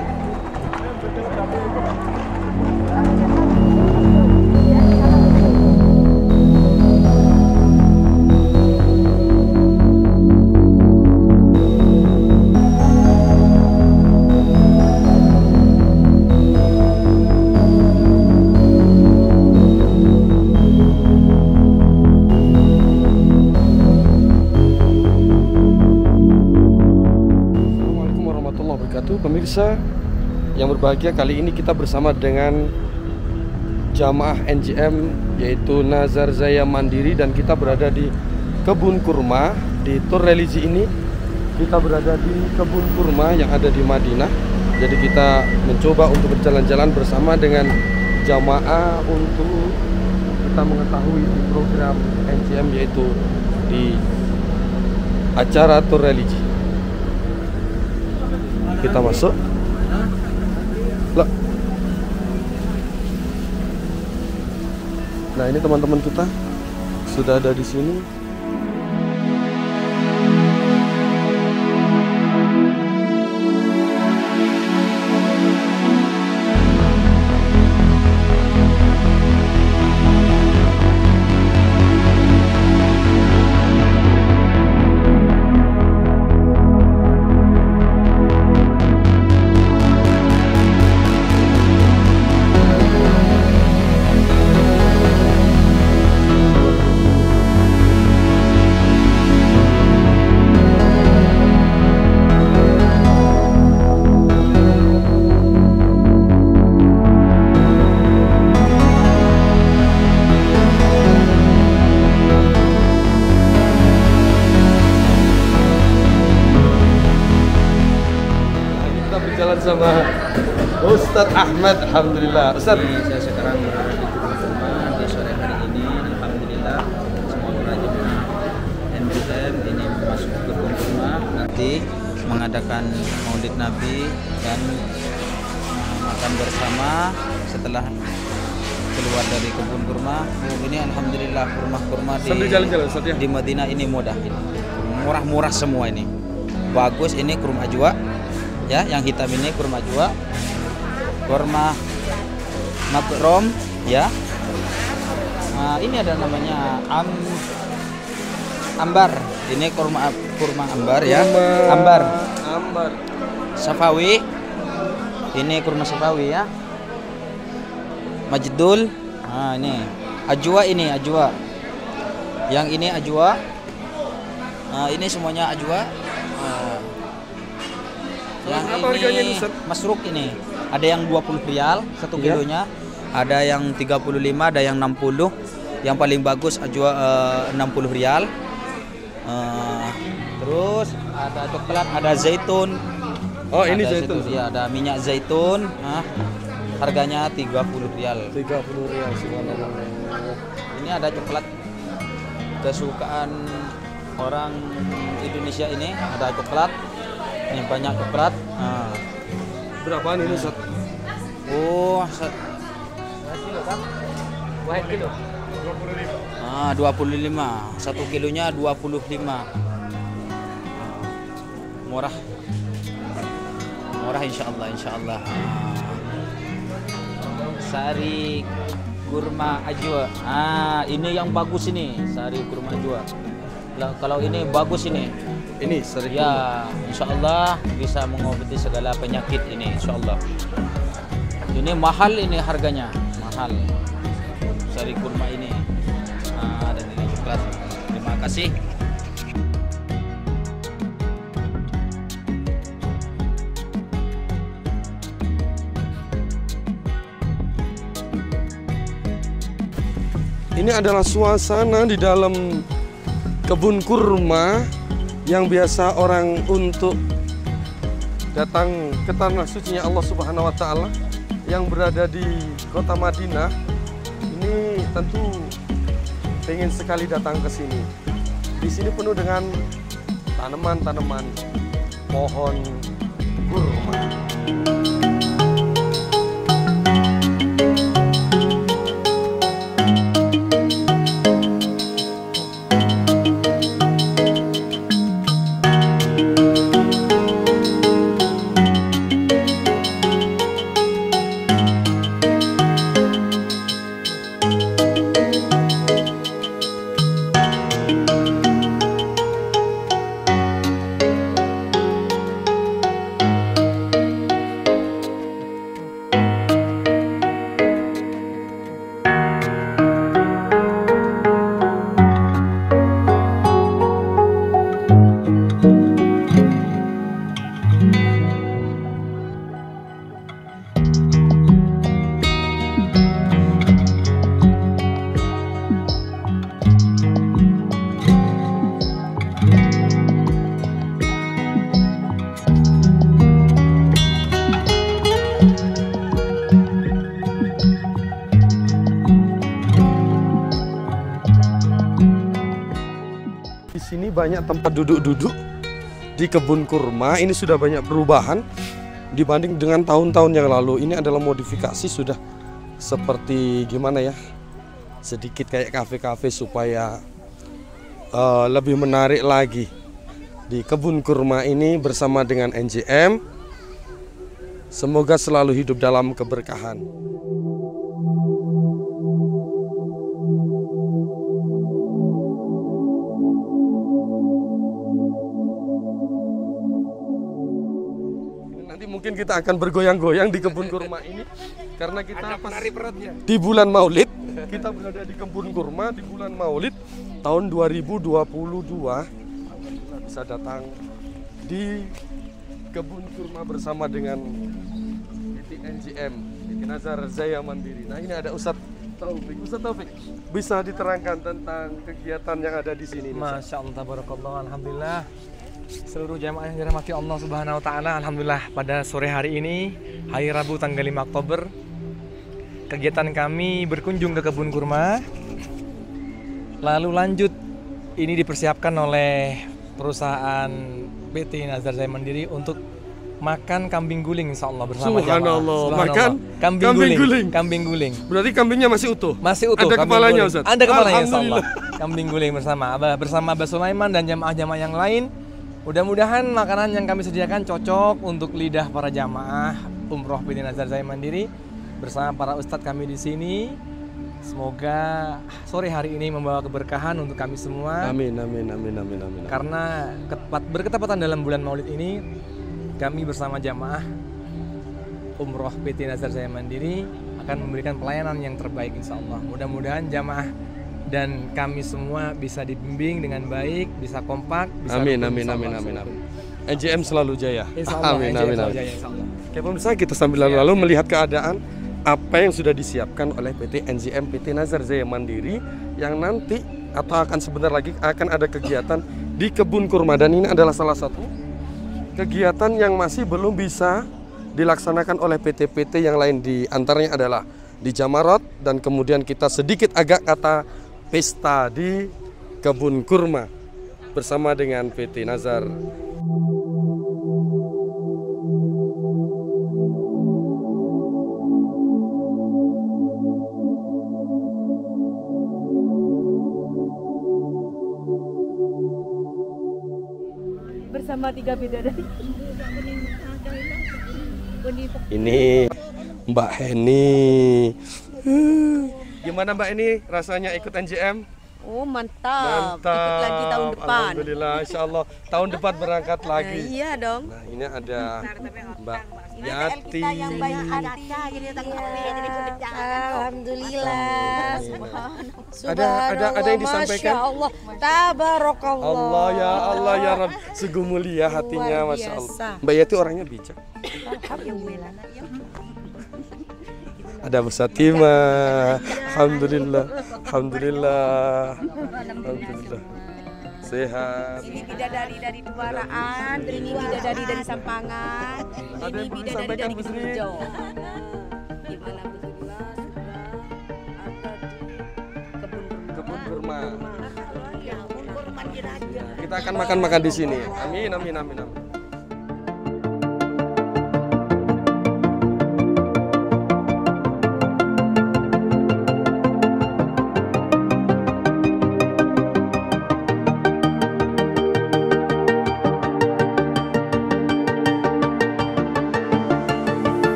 Pemirsa yang berbahagia, kali ini kita bersama dengan jamaah NJM yaitu Nazar Zaya Mandiri, dan kita berada di kebun kurma. Di tur religi ini kita berada di kebun kurma yang ada di Madinah. Jadi kita mencoba untuk berjalan-jalan bersama dengan jamaah untuk kita mengetahui di program NJM yaitu di acara tur religi. Kita masuk. Loh. Nah, ini teman-teman kita sudah ada di sini. Sama Ustadz Ahmad. Alhamdulillah. Ustadz, Saya sekarang berada di kebun kurma di sore hari ini. Alhamdulillah semua para jemaah NJM ini masuk ke kebun kurma, nanti mengadakan Maulid Nabi dan makan bersama setelah keluar dari kebun kurma. Ini alhamdulillah kurma-kurma di Madinah ini mudah, ini murah-murah semua, ini bagus. Ini kurma ajwa ya, yang hitam ini kurma ajwa, kurma makrom ya. Ini ada namanya ambar. Ini kurma ambar ya, ambar. Safawi. Ini kurma safawi ya. Majdul. Ini ajwa, ini ajwa. Yang ini ajwa. Ini semuanya ajwa. Yang ini masruk, ini ada yang 20 rial 1 kilonya, ada yang 35, ada yang 60. Yang paling bagus ajwa 60 rial. Terus ada coklat, ada zaitun. Oh, ini zaitun. Ya, ada minyak zaitun. Harganya 30 rial. 30 rial. Ini ada coklat kesukaan orang Indonesia ini, ada coklat. Ini banyak coklat. Berapaan ini, Ustaz? Oh, 1 kilo. 25. 1 kilonya 25. Murah. Murah insyaallah. Sari kurma ajwa. Ini yang bagus ini, sari kurma ajwa. Kalau ini bagus ini. Ini sari ya, insya Allah bisa mengobati segala penyakit ini, insya Allah. Ini mahal ini harganya, mahal. Sari kurma ini. Dan ini coklat. Terima kasih. Ini adalah suasana di dalam kebun kurma yang biasa orang untuk datang ke tanah sucinya Allah Subhanahu wa taala yang berada di kota Madinah. Ini tentu pengen sekali datang ke sini. Di sini penuh dengan tanaman-tanaman pohon kurma. Sini banyak tempat duduk-duduk di kebun kurma. Ini sudah banyak perubahan dibanding dengan tahun-tahun yang lalu. Ini adalah modifikasi, sudah seperti gimana ya, sedikit kayak kafe-kafe supaya lebih menarik lagi. Di kebun kurma ini bersama dengan NJM, semoga selalu hidup dalam keberkahan. Mungkin kita akan bergoyang-goyang di kebun kurma ini karena kita di bulan Maulid. Kita berada di kebun kurma di bulan Maulid tahun 2022. Bisa datang di kebun kurma bersama dengan PT NJM, PT Nazar Jaya Mandiri. Nah, ini ada Ustadz Taufik. Ustadz Taufik, bisa diterangkan tentang kegiatan yang ada di sini? Masya Allah, tabarakallah, alhamdulillah. Seluruh jamaah yang dirahmati Allah Subhanahu wa taala, alhamdulillah pada sore hari ini, hari Rabu tanggal 5 Oktober, kegiatan kami berkunjung ke kebun kurma. Lalu lanjut, ini dipersiapkan oleh perusahaan PT Nazar Jaya Mandiri untuk makan kambing guling, insya Allah bersama jamaah. Makan kambing guling. Berarti kambingnya masih utuh? Masih utuh. Ada kepalanya, Ustaz? Ada kepalanya, insya Allah. Kambing guling bersama Abah Sulaiman dan jamaah-jamaah yang lain. Mudah-mudahan makanan yang kami sediakan cocok untuk lidah para jamaah umroh PT Nazar Jaya Mandiri bersama para ustadz kami di sini. Semoga sore hari ini membawa keberkahan untuk kami semua. Amin. Karena berketepatan dalam bulan Maulid ini, kami bersama jamaah umroh PT Nazar Jaya Mandiri akan memberikan pelayanan yang terbaik, insya Allah. Mudah-mudahan jamaah dan kami semua bisa dibimbing dengan baik, bisa kompak, bisa amin. NJM selalu jaya. Amin. Oke pemirsa, kita sambil lalu melihat keadaan apa yang sudah disiapkan oleh PT NJM, PT Nazar Jaya Mandiri yang nanti atau akan sebentar lagi akan ada kegiatan di kebun kurma, dan ini adalah salah satu kegiatan yang masih belum bisa dilaksanakan oleh PT-PT yang lain, di antaranya adalah di Jamarat, dan kemudian kita sedikit agak kata pesta di kebun kurma bersama dengan PT Nazar. Bersama 3 bidadari. Ini Mbak Heni. Gimana Mbak ini rasanya ikut NJM? Oh mantap. Ikut lagi tahun depan. Alhamdulillah, insya Allah tahun depan berangkat lagi. Iya dong. Nah ini ada Mbak Yati. Yang baik hati. Alhamdulillah. Ada yang disampaikan? Masya Allah. Tabarakallah. Allah ya Rabb. Sungguh mulia hatinya, Masya Allah. Mbak Yati orangnya bijak. Alhamdulillah. Ada Bu Satima. Alhamdulillah. Alhamdulillah. Alhamdulillah. Sehat. Ini bidadari dari Duaraan, ini bidadari dari Sampangan, ini bidadari dari Gunung Hijau. Gimana Bu Sula? Ada di kebun kurma. Ya, kebun kurma aja. Kita akan makan-makan di sini. Amin, amin, amin, amin.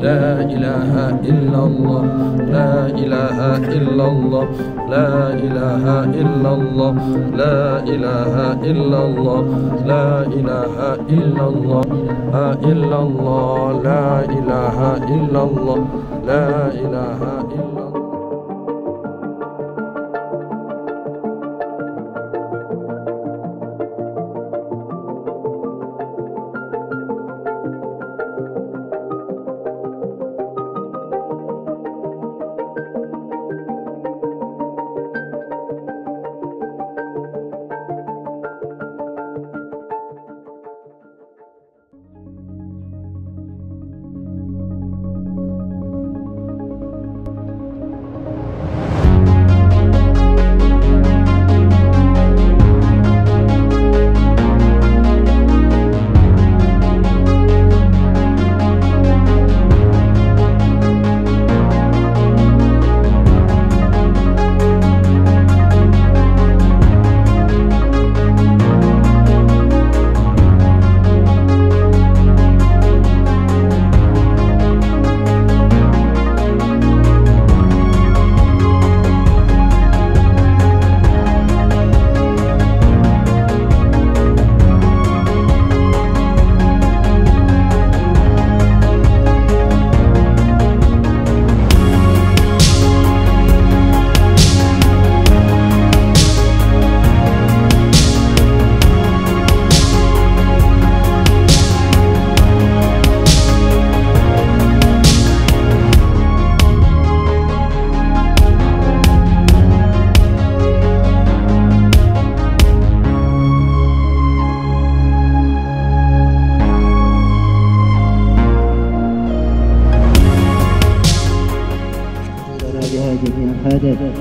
لا إله إلا الله لا إله إلا الله لا إله إلا الله لا إله إلا الله لا إله إلا الله إلا الله لا إله إلا الله لا إله إلا الله.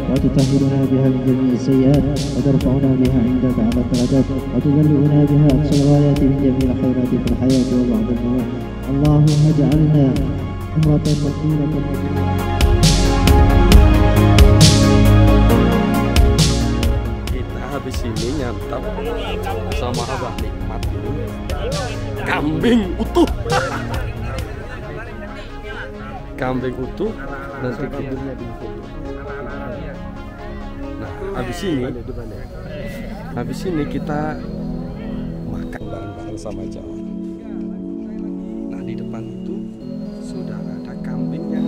وتطهرنا بها من جميع السيئات وترفعنا بها عندك على الدرجات وتبلغنا بها أقصى الغايات من جميع الخيرات في الحياة وبعد الممات. اللهم اجعلنا عمرة مقبولة. Kita habis ini nyantap sama Abah Nikmat ini kambing utuh. Kambing utuh nanti kita. Nah, habis ini kita makan bareng-bareng sama Jawa. Nah, di depan itu sudah ada kambingnya.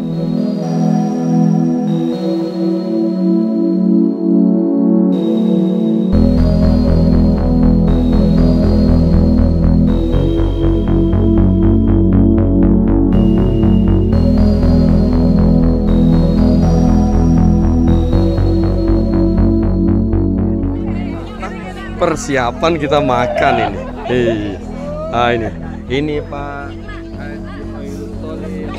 persiapan kita makan ini. Ini Pak Haji Khairul Tholil.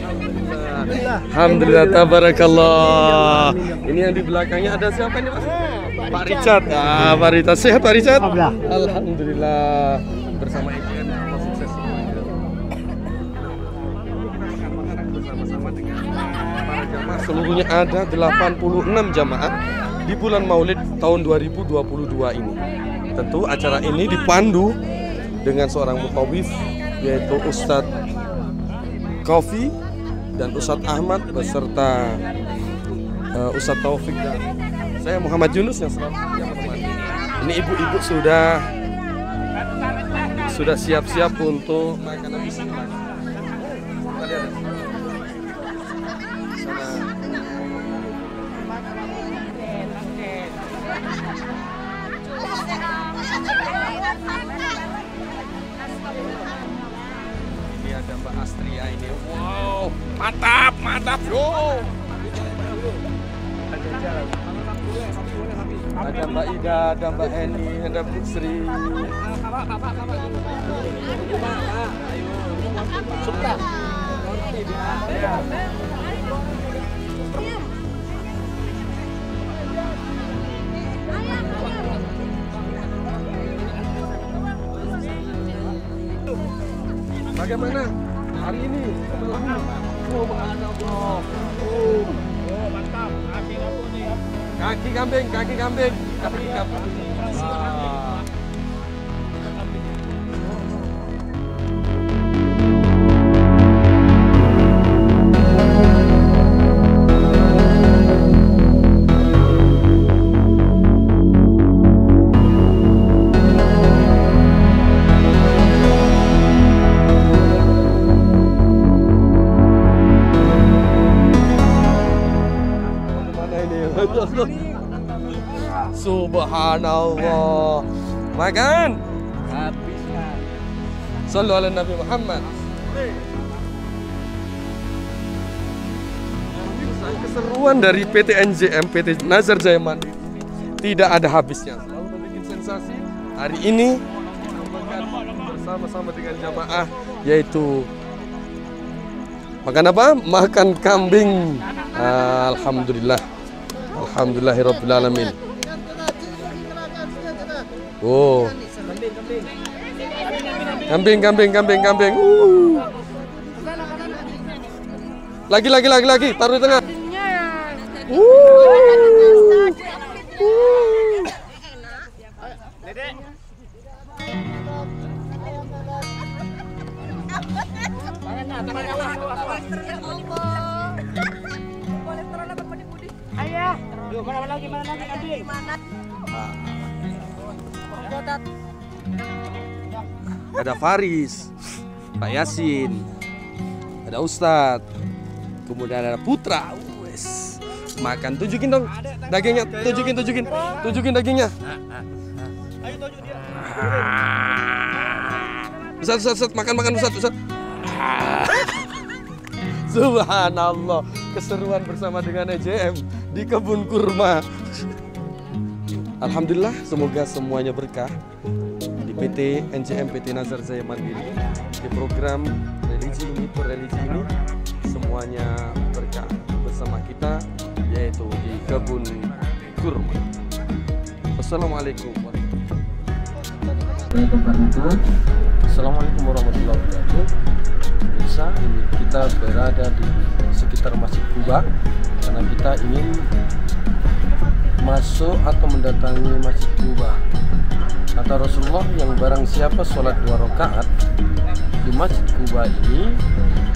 Alhamdulillah, tabarakallah. Ini yang di belakangnya ada siapa ini, Mas? Pak Richard. Pak Richard, sehat Pak Richard? Alhamdulillah. Bersama IGN sukses semuanya. Bersama-sama dengan para jamaah, seluruhnya ada 86 jamaah di bulan Maulid tahun 2022 ini. Tentu acara ini dipandu dengan seorang mutawif, yaitu Ustadz Kofi dan Ustadz Ahmad beserta Ustadz Taufik dan saya Muhammad Yunus yang selalu menemani. Ini ibu-ibu sudah siap-siap untuk makanan bismillah. Kita lihat sana. Ini ada Mbak Astria ini. Wow, mantap yo. Ada Mbak Ida, ada Mbak Eni, ada Bu Sri. Suka. Bagaimana hari ini? Kaki kambing. Subhanallah. Makan. Habiskan. Sallu ala Nabi Muhammad. Keseruan dari PT NJM, PT Nazar Jaya Mandiri tidak ada habisnya. Selalu membuat sensasi. Hari ini bersama-sama dengan jamaah, yaitu makan apa? Makan kambing. Alhamdulillah. Alhamdulillahirabbil alamin. Oh. Kambing. Lagi. Taruh di tengah. Ayah, mana lagi kambing? Ada Faris, Pak Yasin, ada Ustadz, kemudian ada Putra. Wes, makan, tunjukin dong dagingnya, tunjukin dagingnya. Ustadz, makan Ustadz. Subhanallah, keseruan bersama dengan EJM di kebun kurma. Alhamdulillah, semoga semuanya berkah di PT NJM, PT Nazar Jaya Mandiri, di program religi ini, semuanya berkah bersama kita, yaitu di kebun kurma. Assalamualaikum warahmatullahi wabarakatuh. Bisa kita berada di sekitar Masjid Kuba karena kita ingin masuk atau mendatangi Masjid Kuba. Kata Rasulullah, yang barang siapa sholat 2 rakaat di Masjid Kuba ini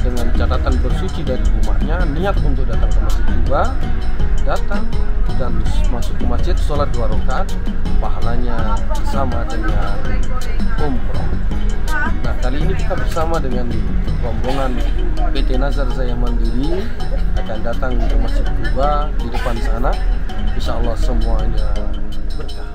dengan catatan bersuci dari rumahnya, niat untuk datang ke Masjid Kuba, datang dan masuk ke masjid sholat 2 rakaat, pahalanya sama dengan umroh. Nah, kali ini kita bersama dengan rombongan PT Nazar Jaya Mandiri akan datang ke Masjid Kuba di depan sana. Insya Allah semuanya berkah.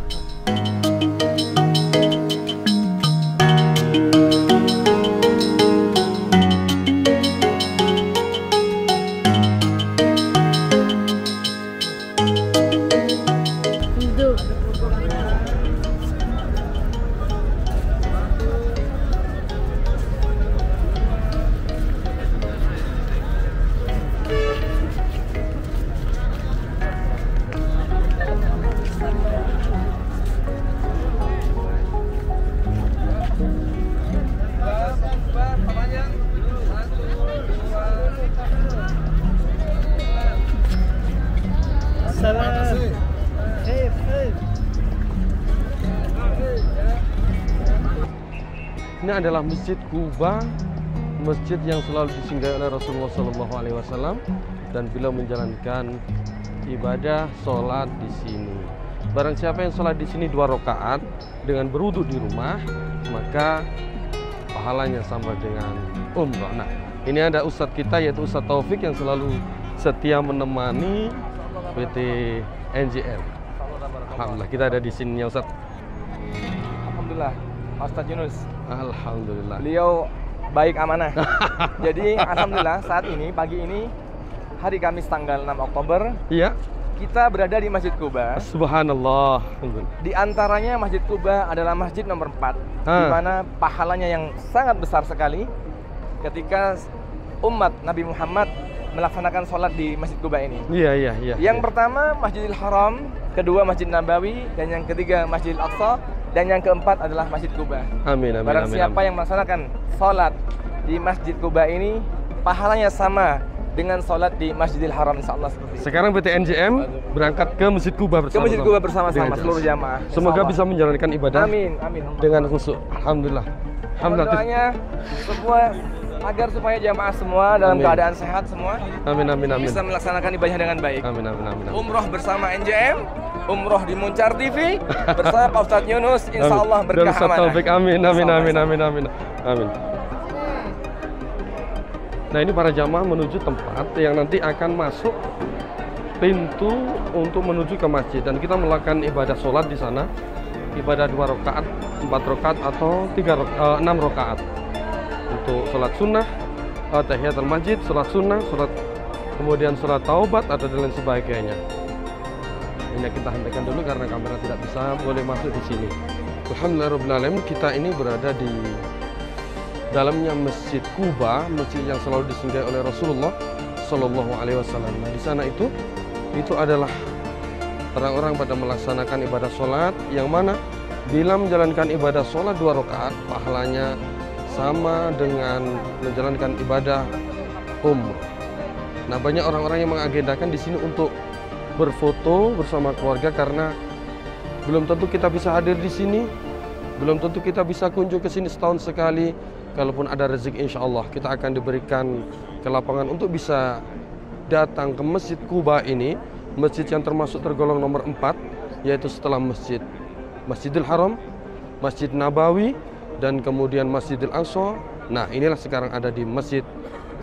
Ini adalah Masjid Quba, masjid yang selalu disinggahi oleh Rasulullah SAW dan beliau menjalankan ibadah sholat di sini. Barang siapa yang sholat di sini 2 rakaat dengan berwudu di rumah, maka pahalanya sama dengan umrah. Nah, ini ada ustadz kita yaitu Ustadz Taufik yang selalu setia menemani PT NJM. Alhamdulillah kita ada di sini ya Ustadz. Alhamdulillah, Ustadz Yunus. Alhamdulillah. Beliau baik amanah. Jadi alhamdulillah saat ini pagi ini hari Kamis tanggal 6 Oktober. Iya. Kita berada di Masjid Quba. Subhanallah. Di antaranya Masjid Quba adalah masjid nomor 4, di mana pahalanya yang sangat besar sekali ketika umat Nabi Muhammad melaksanakan sholat di Masjid Quba ini. Iya. Yang pertama Masjidil Haram, kedua Masjid Nabawi, dan yang ketiga Masjidil Aqsa, dan yang keempat adalah Masjid Quba. Amin. Barang siapa yang melaksanakan sholat di Masjid Quba ini, pahalanya sama dengan sholat di Masjidil Haram insyaallah seperti itu. Sekarang PT NJM berangkat ke Masjid Quba bersama-sama. Ke Masjid Quba bersama-sama seluruh jamaah. Semoga bisa menjalankan ibadah. Amin. Dengan khusyuk. Alhamdulillah. Doanya semua agar supaya jamaah semua dalam keadaan sehat semua. Amin. Bisa melaksanakan ibadahnya dengan baik. Amin. Umroh bersama NJM, umroh di Muncar TV bersama Pak Ustadz Yunus, insyaallah berkah amanah. Amin. Nah, ini para jamaah menuju tempat yang nanti akan masuk pintu untuk menuju ke masjid, dan kita melakukan ibadah sholat di sana, ibadah 2 rakaat, 4 rakaat atau 6 rakaat. Untuk sholat sunnah, tahiyatul masjid, sholat sunnah, kemudian sholat taubat atau dan lain sebagainya. Ini kita hentikan dulu karena kamera tidak bisa boleh masuk di sini. Alhamdulillahirobbilalamin, kita ini berada di dalamnya Masjid Quba, masjid yang selalu disinggahi oleh Rasulullah Shallallahu Alaihi Wasallam. Nah, di sana itu adalah orang-orang pada melaksanakan ibadah sholat, yang mana bila menjalankan ibadah sholat 2 rakaat, pahalanya sama dengan menjalankan ibadah umrah. Nah, banyak orang-orang yang mengagendakan di sini untuk berfoto bersama keluarga karena belum tentu kita bisa hadir di sini, belum tentu kita bisa kunjung ke sini setahun sekali. Kalaupun ada rezeki, insya Allah kita akan diberikan kelapangan untuk bisa datang ke Masjid Quba ini, masjid yang termasuk tergolong nomor 4, yaitu setelah Masjidil Haram, Masjid Nabawi, dan kemudian Masjidil Aqsa. Nah, inilah sekarang ada di Masjid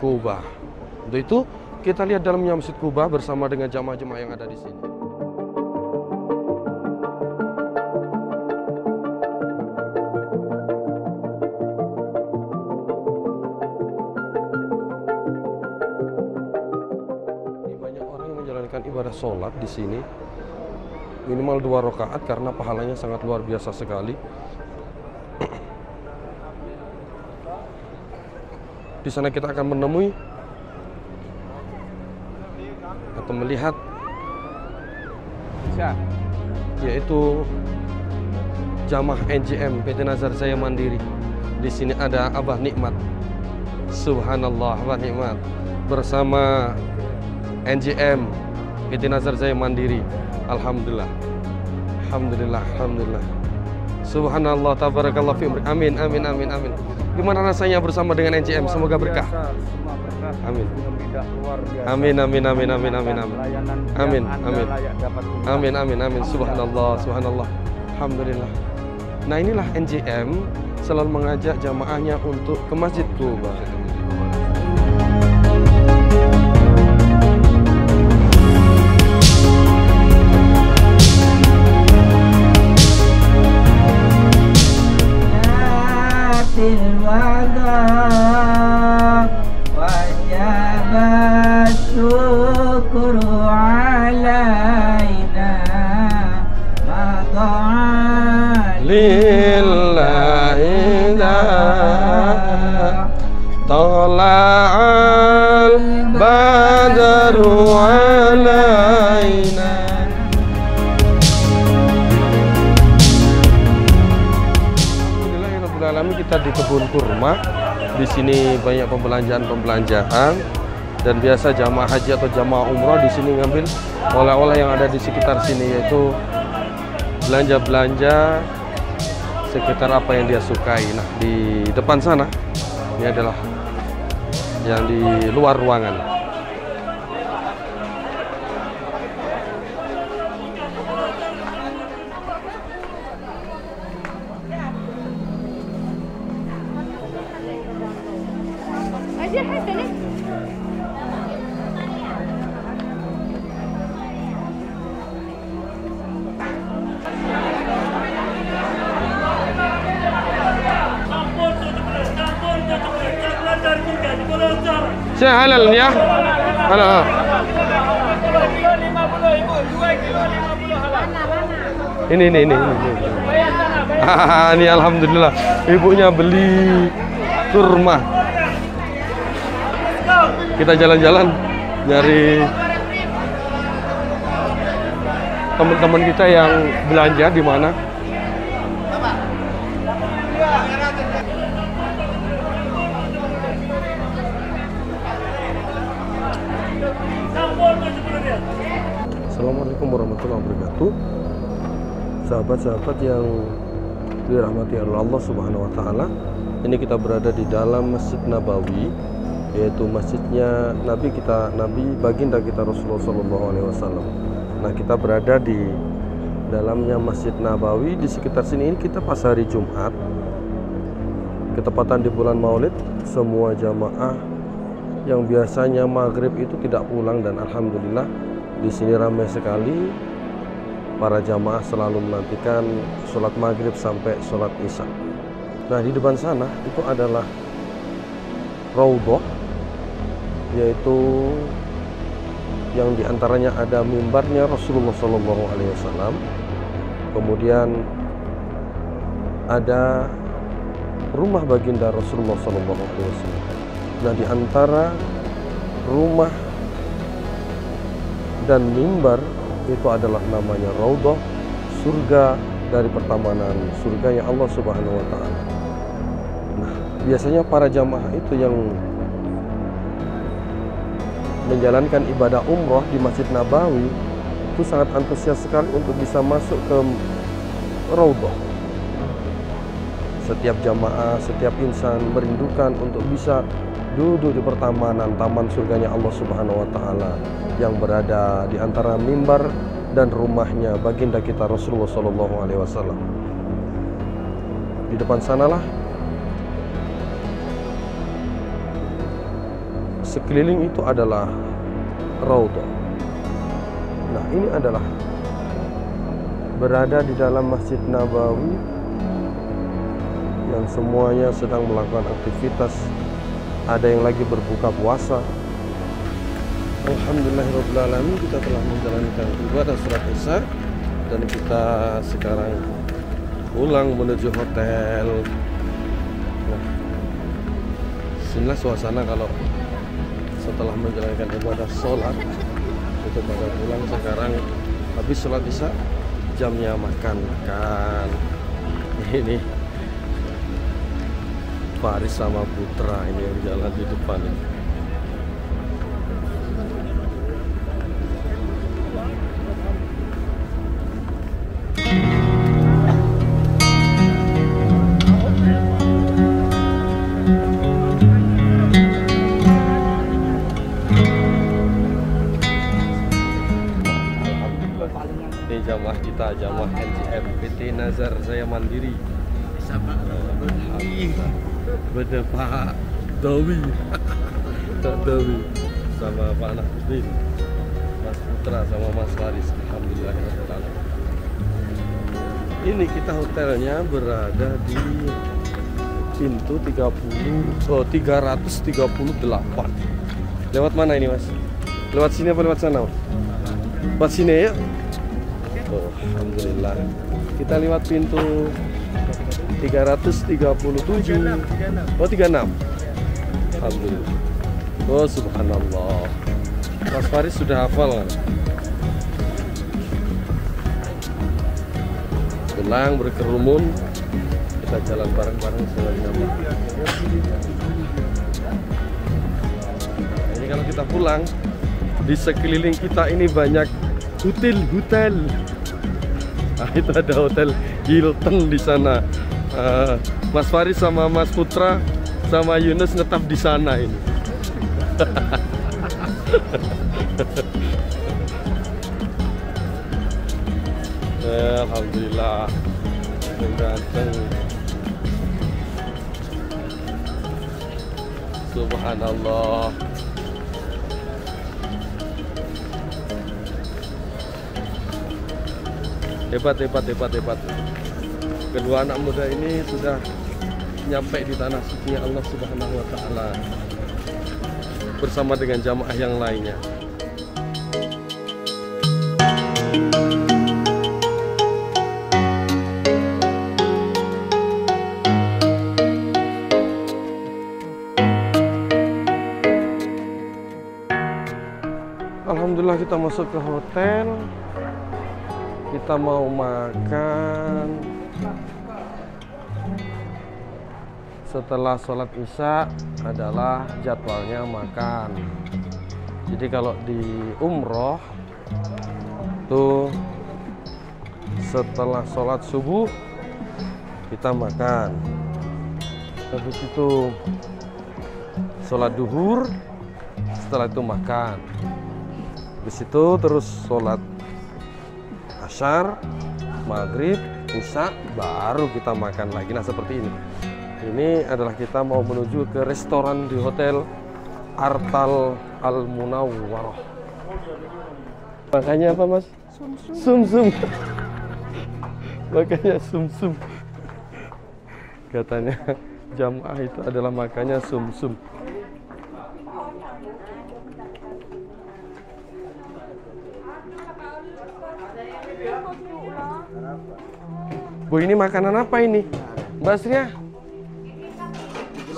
Quba. Untuk itu kita lihat dalamnya Masjid Quba bersama dengan jamaah-jamaah yang ada di sini. Ibadah sholat di sini minimal 2 rakaat karena pahalanya sangat luar biasa sekali. Di sana kita akan menemui atau melihat yaitu jamaah NJM PT Nazar Jaya Mandiri. Di sini ada Abah Nikmat. Subhanallah, Abah Nikmat bersama NJM PT Nazar Jaya Mandiri. Alhamdulillah. Subhanallah, tabarakallah fi umri. Amin. Gimana rasanya bersama dengan NJM? Semoga berkah. Amin. Amin. Subhanallah. Alhamdulillah. Nah, inilah NJM selalu mengajak jamaahnya untuk ke Masjid Quba. Kita di kebun kurma. Di sini banyak pembelanjaan dan biasa jamaah haji atau jamaah umroh di sini ngambil oleh-oleh yang ada di sekitar sini, yaitu belanja sekitar apa yang dia sukai. Nah, di depan sana ini adalah yang di luar ruangan. Saya halal ya. Halal. Ini. Ini alhamdulillah ibunya beli kurma. Kita jalan-jalan nyari teman-teman kita yang belanja di mana. Assalamualaikum warahmatullahi wabarakatuh. Sahabat-sahabat yang dirahmati Allah Subhanahu wa taala. Ini kita berada di dalam Masjid Nabawi, yaitu masjidnya Nabi baginda kita Rasulullah sallallahu alaihi wasallam. Nah, kita berada di dalamnya Masjid Nabawi. Di sekitar sini ini kita pas hari Jumat. Ketepatan di bulan Maulid, semua jamaah yang biasanya maghrib itu tidak pulang, dan alhamdulillah di sini ramai sekali. Para jamaah selalu menantikan sholat maghrib sampai sholat isya. Nah, di depan sana itu adalah Raudhah, yaitu yang diantaranya ada mimbarnya Rasulullah SAW. Kemudian ada rumah baginda Rasulullah SAW. Nah, di antara rumah dan mimbar itu adalah namanya Raudhah, surga dari pertamanan surganya Allah Subhanahu wa taala. Nah, biasanya para jamaah itu yang menjalankan ibadah umroh di Masjid Nabawi itu sangat antusias sekali untuk bisa masuk ke Raudhah. Setiap jamaah, setiap insan merindukan untuk bisa duduk di pertamanan taman surganya Allah Subhanahu wa taala yang berada di antara mimbar dan rumahnya baginda kita Rasulullah sallallahu alaihi wasallam. Di depan sanalah sekeliling itu adalah Raudhah. Nah, ini adalah berada di dalam Masjid Nabawi yang semuanya sedang melakukan aktivitas. Ada yang lagi berbuka puasa. Alhamdulillahirrahmanirrahim, kita telah menjalankan ibadah sholat isya dan kita sekarang pulang menuju hotel. Nah, inilah suasana kalau setelah menjalankan ibadah sholat itu pada pulang. Sekarang habis sholat isya, jamnya makan. Ini Faris sama Putra ini yang jalan di depan ini. Ini jamaah kita, jamaah NGF PT Nazar Saya Mandiri. Beda Pak Dawi sama Pak Nakudin, Mas Putra sama Mas Faris. Alhamdulillah. Ini kita hotelnya berada di pintu 338. Lewat mana ini, Mas? Lewat sini apa lewat sana, Mas? Lewat sini ya. Oh, alhamdulillah. Kita lewat pintu 337. Oh, 36. Alhamdulillah. Oh, subhanallah. Mas Faris sudah hafal kan? Pulang berkerumun, kita jalan bareng-bareng sama-sama. Ini kalau kita pulang, di sekeliling kita ini banyak hotel. Nah, itu ada hotel Hilton di sana. Mas Faris sama Mas Putra sama Yunus netap di sana ini. Alhamdulillah, ganteng. Subhanallah. Hebat. Kedua anak muda ini sudah nyampe di tanah suci Allah Subhanahu wa Ta'ala bersama dengan jamaah yang lainnya. Alhamdulillah kita masuk ke hotel. Kita mau makan. Setelah sholat isya adalah jadwalnya makan. Jadi kalau di umroh tuh setelah sholat subuh kita makan. Habis itu sholat duhur, setelah itu makan. Habis itu terus sholat asyar, maghrib, isya, baru kita makan lagi. Nah seperti ini. Ini adalah kita mau menuju ke restoran di Hotel Artal Al-Munawwarah. Makanya apa Mas? Sum-sum. Makanya sum-sum. Katanya jamaah itu adalah makanya sum-sum. Bu, ini makanan apa ini? Mbak Sria?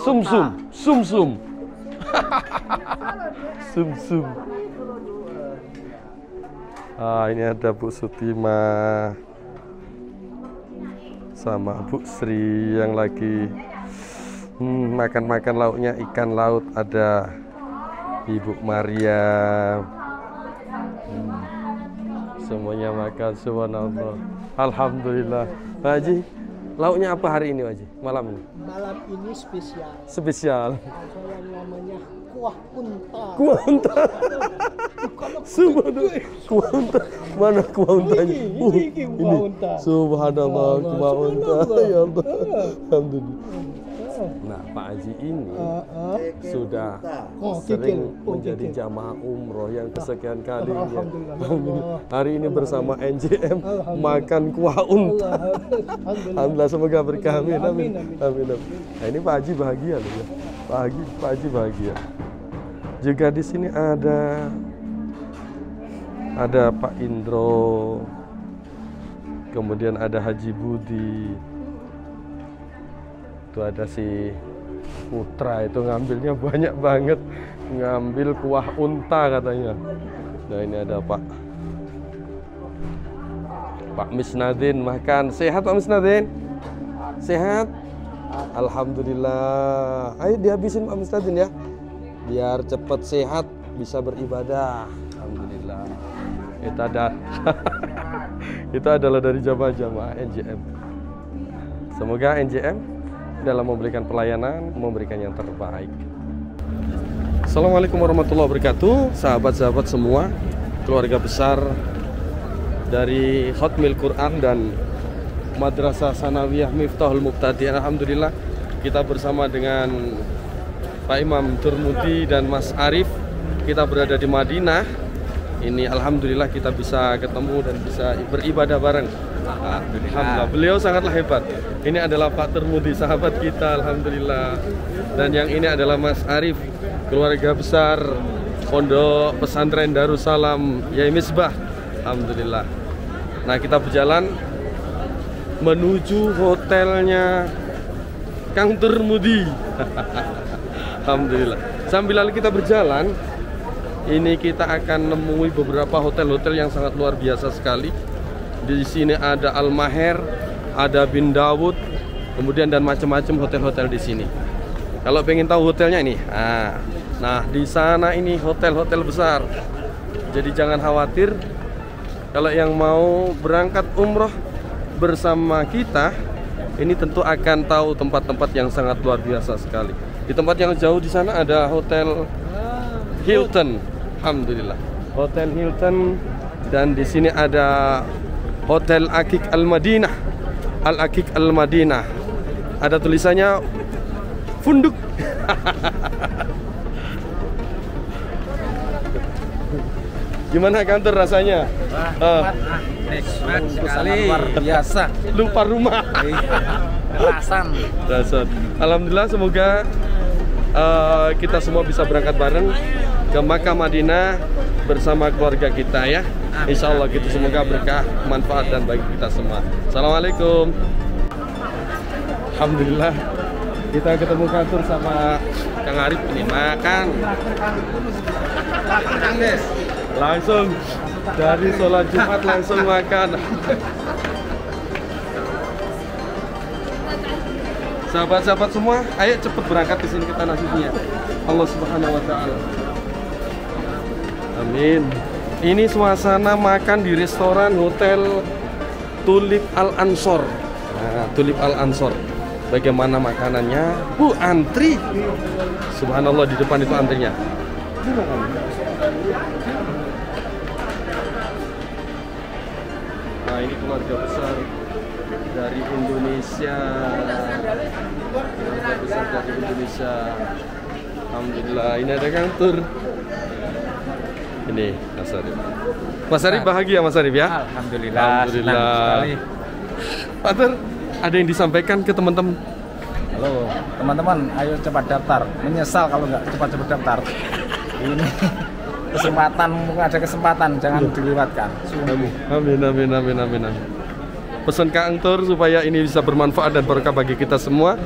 Sum-sum. Sum-sum. Sum-sum. Ini ada Bu Sutima sama Bu Sri yang lagi makan-makan lauknya ikan laut. Ada Ibu Maria. Semuanya makan, subhanallah. Alhamdulillah. Pak Haji, lauknya apa hari ini Pak Haji? Malam ini? Malam ini spesial. Spesial. Yang namanya kuah unta. Kuah unta. Subhanallah. Kuah unta. Mana kuah untanya? Ini kuah unta. Subhanallah, kuah unta. Ya Allah. Alhamdulillah. Nah, Pak Haji ini sudah sering menjadi jamaah umroh yang kesekian kalinya. Hari ini bersama NJM makan kuah unta. Alhamdulillah, semoga berkah. Amin. Nah, ini Pak Haji bahagia loh ya. Pak Haji bahagia. Juga di sini ada Pak Indro, kemudian ada Haji Budi. Itu ada si Putra, itu ngambilnya banyak banget, ngambil kuah unta katanya. Nah ini ada Pak Misnadin makan. Sehat Pak Misnadin? Sehat? Alhamdulillah. Ayo dihabisin Pak Misnadin ya, biar cepat sehat bisa beribadah. Alhamdulillah. Itu adalah dari jamaah NJM. Semoga NJM dalam memberikan pelayanan, memberikan yang terbaik. Assalamualaikum warahmatullahi wabarakatuh. Sahabat-sahabat semua, keluarga besar dari Khatmil Quran dan Madrasah Sanawiyah Miftahul Muqtadiin. Alhamdulillah kita bersama dengan Pak Imam Turmudi dan Mas Arif. Kita berada di Madinah. Ini alhamdulillah kita bisa ketemu dan bisa beribadah bareng. Alhamdulillah, beliau sangatlah hebat. Ini adalah Pak Turmudi, sahabat kita, alhamdulillah. Dan yang ini adalah Mas Arif, keluarga besar Pondok Pesantren Darussalam Yai Misbah. Alhamdulillah. Nah, kita berjalan menuju hotelnya Kang Turmudi. Alhamdulillah. Sambil kita berjalan, ini kita akan menemui beberapa hotel-hotel yang sangat luar biasa sekali. Di sini ada Al-Maher, ada Bin Dawud, kemudian dan macam-macam hotel-hotel di sini. Kalau pengen tahu hotelnya ini, nah di sana ini hotel-hotel besar. Jadi jangan khawatir. Kalau yang mau berangkat umroh bersama kita, ini tentu akan tahu tempat-tempat yang sangat luar biasa sekali. Di tempat yang jauh di sana ada Hotel Hilton, alhamdulillah. Hotel Hilton, dan di sini ada Hotel Akik Al-Madinah, Al-Akik Al-Madinah. Ada tulisannya Funduk. Gimana kantor rasanya? Nikmat sekali, luar biasa. Lupa rumah. Rasan. Alhamdulillah, semoga kita semua bisa berangkat bareng ke Makkah Madinah bersama keluarga kita ya. Insya Allah gitu, semoga berkah, manfaat dan bagi kita semua. Assalamualaikum. Alhamdulillah, kita ketemu kantor sama Kang Arif ini makan. Langsung dari sholat Jumat langsung makan. Sahabat-sahabat semua, ayo cepet berangkat ke sini ke tanah sucinya Allah Subhanahu wa taala. Amin. Ini suasana makan di restoran Hotel Tulip Al-Ansor. Nah, Tulip Al-Ansor. Bagaimana makanannya? Antri. Subhanallah, di depan itu antrinya. Nah, ini keluarga besar dari Indonesia. Keluarga besar dari Indonesia. Alhamdulillah, ini ada Kang Tur. Ini Mas Arif. Mas Arif bahagia Mas Arif ya? Alhamdulillah. Alhamdulillah. Pak Tur, ada yang disampaikan ke teman-teman? Halo teman-teman, ayo cepat daftar. Menyesal kalau nggak cepat-cepat daftar. Ini kesempatan, mumpung ada kesempatan, jangan dilewatkan. Amin. Pesan Kang Tur supaya ini bisa bermanfaat dan berkah bagi kita semua.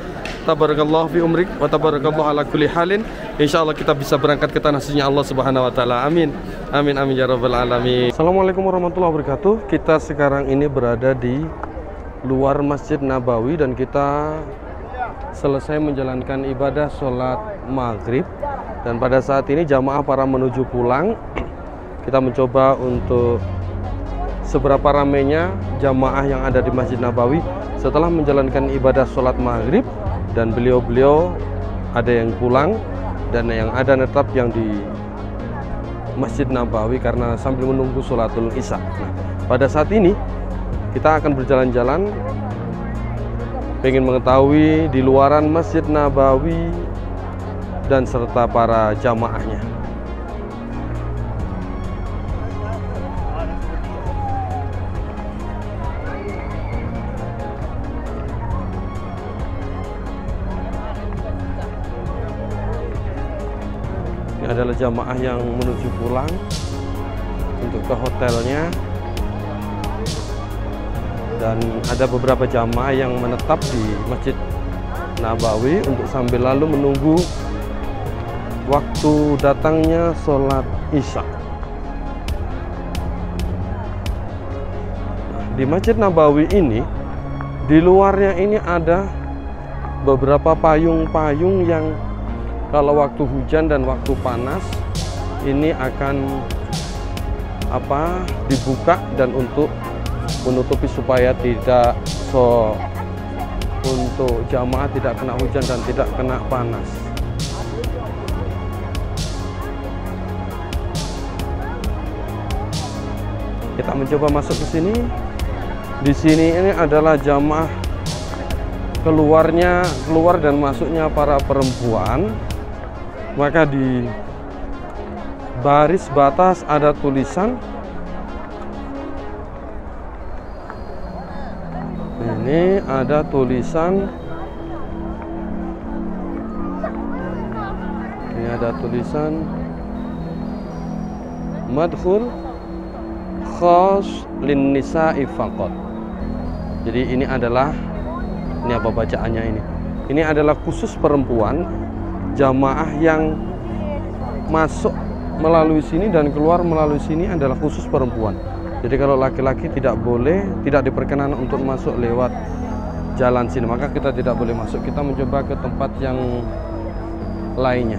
Tabarakallah fi umrik wa tabarakallah ala kulli halin. Insyaallah kita bisa berangkat ke tanah sucinya Allah Subhanahu wa taala. Amin. Amin ya rabbal alamin. Assalamualaikum warahmatullahi wabarakatuh. Kita sekarang ini berada di luar Masjid Nabawi dan kita selesai menjalankan ibadah sholat maghrib, dan pada saat ini jamaah para menuju pulang. Kita mencoba untuk seberapa ramainya jamaah yang ada di Masjid Nabawi setelah menjalankan ibadah sholat maghrib, dan beliau-beliau ada yang pulang dan yang ada netap yang di Masjid Nabawi karena sambil menunggu sholatul isya. Nah, pada saat ini kita akan berjalan-jalan, pengen mengetahui di luaran Masjid Nabawi dan serta para jamaahnya. Ini adalah jamaah yang menuju pulang untuk ke hotelnya. Dan ada beberapa jamaah yang menetap di Masjid Nabawi untuk sambil lalu menunggu waktu datangnya sholat isya. Di Masjid Nabawi ini, di luarnya ini ada beberapa payung-payung yang kalau waktu hujan dan waktu panas ini akan dibuka dan untuk menutupi supaya tidak untuk jamaah tidak kena hujan dan tidak kena panas. Kita mencoba masuk ke sini. Di sini ini adalah jamaah keluar dan masuknya para perempuan. Maka di baris batas ada tulisan. Ini ada tulisan. Ini ada tulisan madkhul khas lin nisa'i faqat. Jadi ini apa bacaannya ini? Ini adalah khusus perempuan, jamaah yang masuk melalui sini dan keluar melalui sini adalah khusus perempuan. Jadi kalau laki-laki tidak boleh, tidak diperkenan untuk masuk lewat jalan sini, maka kita tidak boleh masuk. Kita mencoba ke tempat yang lainnya.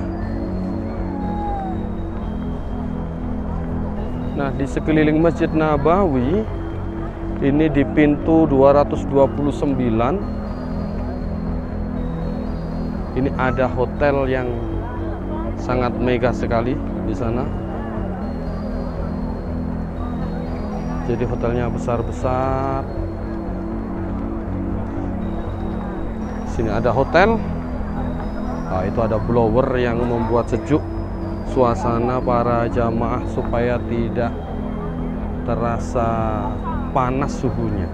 Nah, di sekeliling Masjid Nabawi ini di pintu 229 Ini ada hotel yang sangat mega sekali di sana. Jadi hotelnya besar-besar. Sini ada hotel. Nah, itu ada blower yang membuat sejuk suasana para jamaah supaya tidak terasa panas suhunya.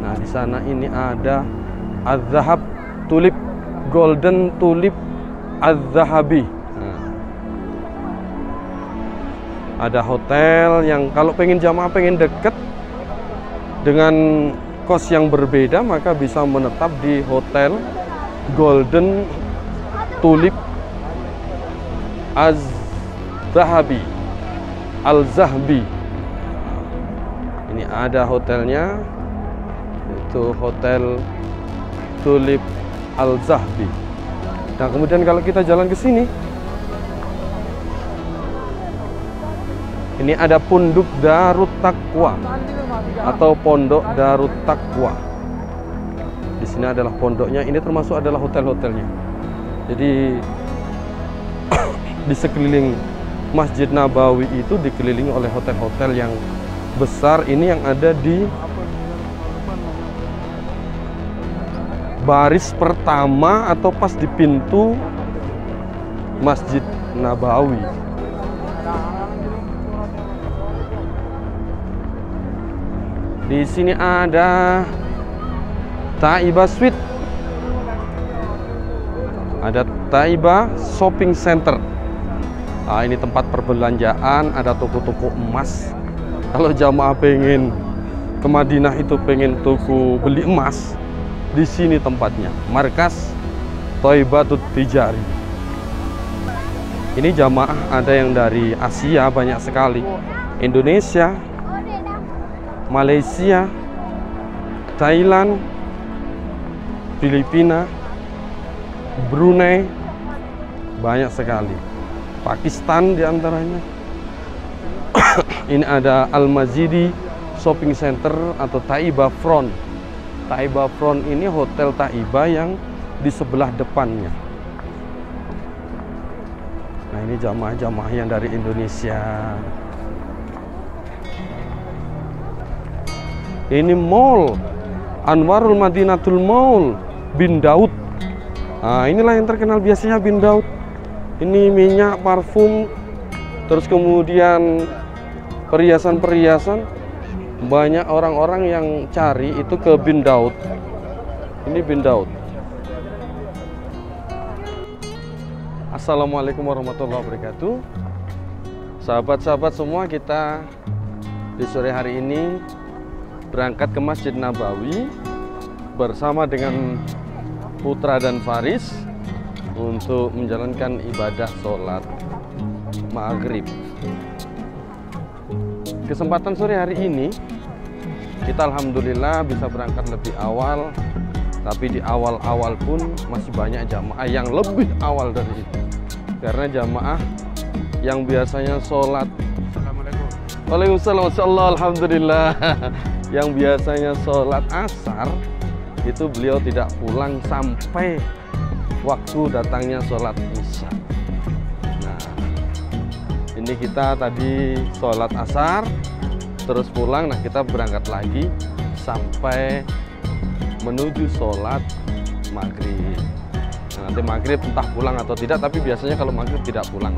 Nah, di sana ini ada Az-Zahab tulip, golden tulip Az-Zahabi. Nah, ada hotel yang kalau pengen jamaah pengen deket dengan kos yang berbeda, maka bisa menetap di hotel Golden Tulip Az-Zahabi, Al-Zahbi. Ini ada hotelnya, itu Hotel Tulip Al-Zahbi. Nah, kemudian kalau kita jalan ke sini, ini ada Pondok Darut Taqwa atau Pondok Darut Taqwa. Di sini adalah pondoknya. Ini termasuk adalah hotel-hotelnya. Jadi di sekeliling Masjid Nabawi itu dikelilingi oleh hotel-hotel yang besar. Ini yang ada di baris pertama atau pas di pintu Masjid Nabawi. Di sini ada Taiba Suite, ada Taiba Shopping Center. Nah, ini tempat perbelanjaan, ada toko-toko emas. Kalau jamaah pengen ke Madinah itu pengen toko beli emas, di sini tempatnya. Markas Thaibatut Tijari. Ini jamaah ada yang dari Asia banyak sekali, Indonesia, Malaysia, Thailand, Filipina, Brunei, banyak sekali. Pakistan diantaranya. Ini ada Al-Mazidi Shopping Center atau Taiba Front. Taiba Front ini hotel Taiba yang di sebelah depannya. Nah, ini jamaah-jamaah yang dari Indonesia. Ini mall Anwarul Madinatul Mall Bin Daud. Nah, inilah yang terkenal biasanya Bin Daud. Ini minyak, parfum, terus kemudian perhiasan-perhiasan. Banyak orang-orang yang cari itu ke Bin Daud. Ini Bin Daud. Assalamualaikum warahmatullahi wabarakatuh. Sahabat-sahabat semua, kita di sore hari ini berangkat ke Masjid Nabawi bersama dengan Putra dan Faris untuk menjalankan ibadah sholat maghrib. Kesempatan sore hari ini kita alhamdulillah bisa berangkat lebih awal, tapi di awal-awal pun masih banyak jamaah yang lebih awal dari itu, karena jamaah yang biasanya sholat Waalaikumsalam, alhamdulillah, yang biasanya sholat asar itu beliau tidak pulang sampai waktu datangnya sholat isya. Nah, ini kita tadi sholat asar terus pulang. Nah, kita berangkat lagi sampai menuju sholat maghrib. Nah, nanti maghrib entah pulang atau tidak, tapi biasanya kalau maghrib tidak pulang.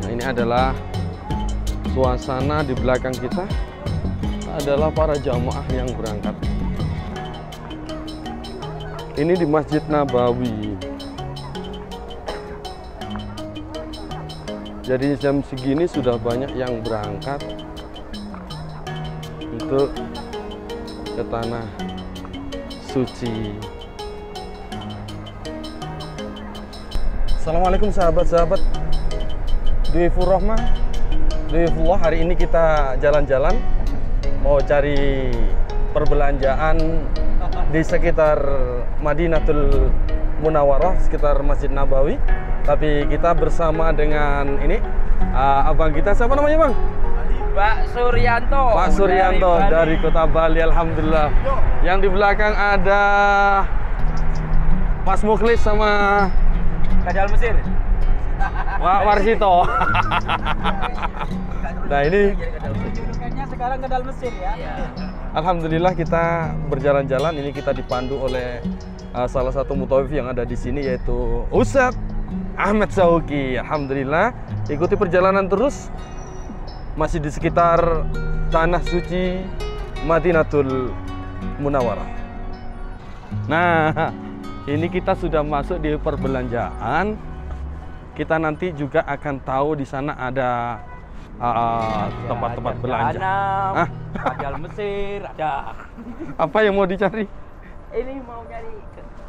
Nah, ini adalah suasana di belakang kita adalah para jamaah yang berangkat. Ini di Masjid Nabawi. Jadi jam segini sudah banyak yang berangkat untuk ke tanah suci. Assalamualaikum sahabat-sahabat Duifur Rahmah, Duifullah. Hari ini kita jalan-jalan mau cari perbelanjaan di sekitar Madinatul Munawwarah, sekitar Masjid Nabawi. Tapi kita bersama dengan ini abang kita, siapa namanya bang? Pak Suryanto. Pak Suryanto dari Kota Bali, alhamdulillah. Yang di belakang ada Mas Mukhlis sama Kadal Mesir. Pak Warsito. Nah ini Julukannya sekarang Kadal Mesir ya. alhamdulillah kita berjalan-jalan. Ini kita dipandu oleh salah satu mutawif yang ada di sini, yaitu Ustadz Ahmad Sauki. Alhamdulillah, ikuti perjalanan terus. Masih di sekitar tanah suci Madinatul Munawwarah. Nah, ini kita sudah masuk di perbelanjaan. Kita nanti juga akan tahu di sana ada tempat-tempat belanja. Kadal Mesir ada. Apa yang mau dicari? Ini mau nyari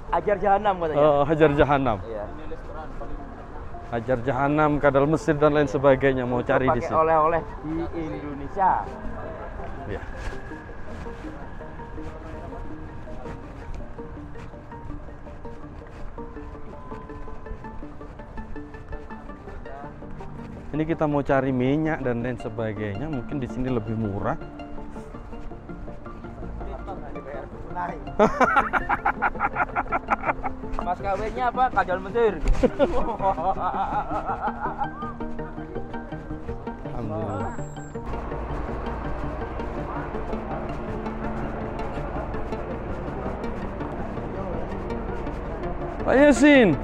Hajar Jahanam katanya. Hajar Jahanam. Iya. Hajar Jahanam, Kadal Mesir dan lain sebagainya mau cari di sini. Oleh-oleh di Indonesia. Ya. Ini kita mau cari minyak dan lain sebagainya, mungkin di sini lebih murah. Mas kawinnya apa? Kadal Mesir. Alhamdulillah. Pak Yasin.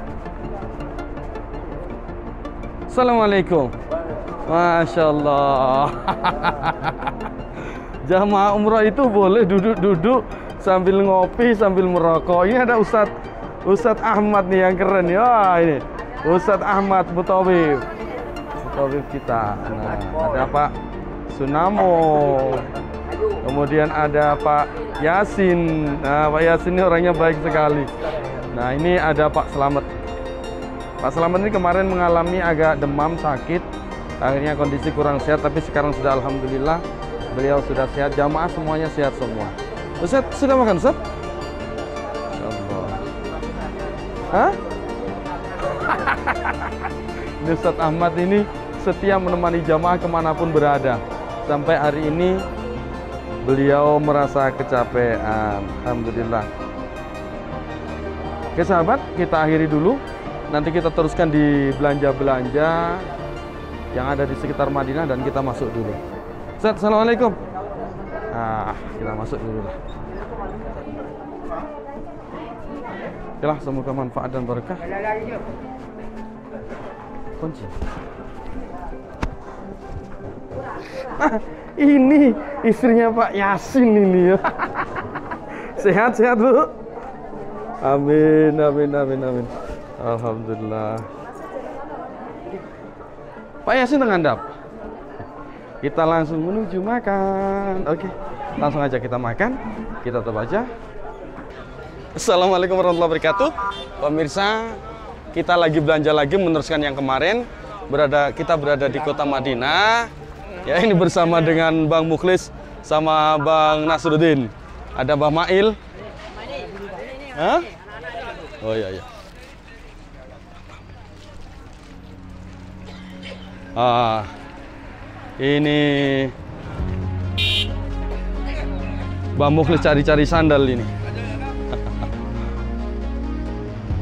Assalamualaikum. Masya Allah. Jamaah umrah itu boleh duduk-duduk sambil ngopi, sambil merokok. Ini ada Ustadz Ahmad nih yang keren ya. Ini Ustadz Ahmad Mutawif kita. Nah, ada Pak Sunamo. Kemudian ada Pak Yasin. Nah, Pak Yasin ini orangnya baik sekali. Nah, ini ada Pak Slamet. Pak Slamet ini kemarin mengalami agak demam, sakit. Akhirnya kondisi kurang sehat, tapi sekarang sudah alhamdulillah beliau sudah sehat. Jamaah semuanya sehat semua. Ustaz, sudah makan, Ustaz? Insyaallah. Hah? Ini Ustaz Ahmad ini setia menemani jamaah kemanapun berada. Sampai hari ini beliau merasa kecapean. Alhamdulillah. Oke sahabat, kita akhiri dulu. Nanti kita teruskan di belanja-belanja yang ada di sekitar Madinah dan kita masuk dulu. Ustaz, assalamualaikum. Nah, kita masuk dulu lah. Oke, semoga manfaat dan berkah. Kunci. Ini istrinya Pak Yasin ini ya. Sehat-sehat, Bu. Amin, amin, amin, amin. Alhamdulillah. Pak Yasin ngandap. Kita langsung menuju makan. Oke, langsung aja kita makan. Kita tutup aja. Assalamualaikum warahmatullahi wabarakatuh. Pemirsa, kita lagi belanja lagi meneruskan yang kemarin. Kita berada di kota Madinah. Ya, ini bersama dengan Bang Mukhlis sama Bang Nasruddin. Ada Bang Mail. Hah? Oh iya iya. Ini Bang Mukhlis cari-cari sandal ini.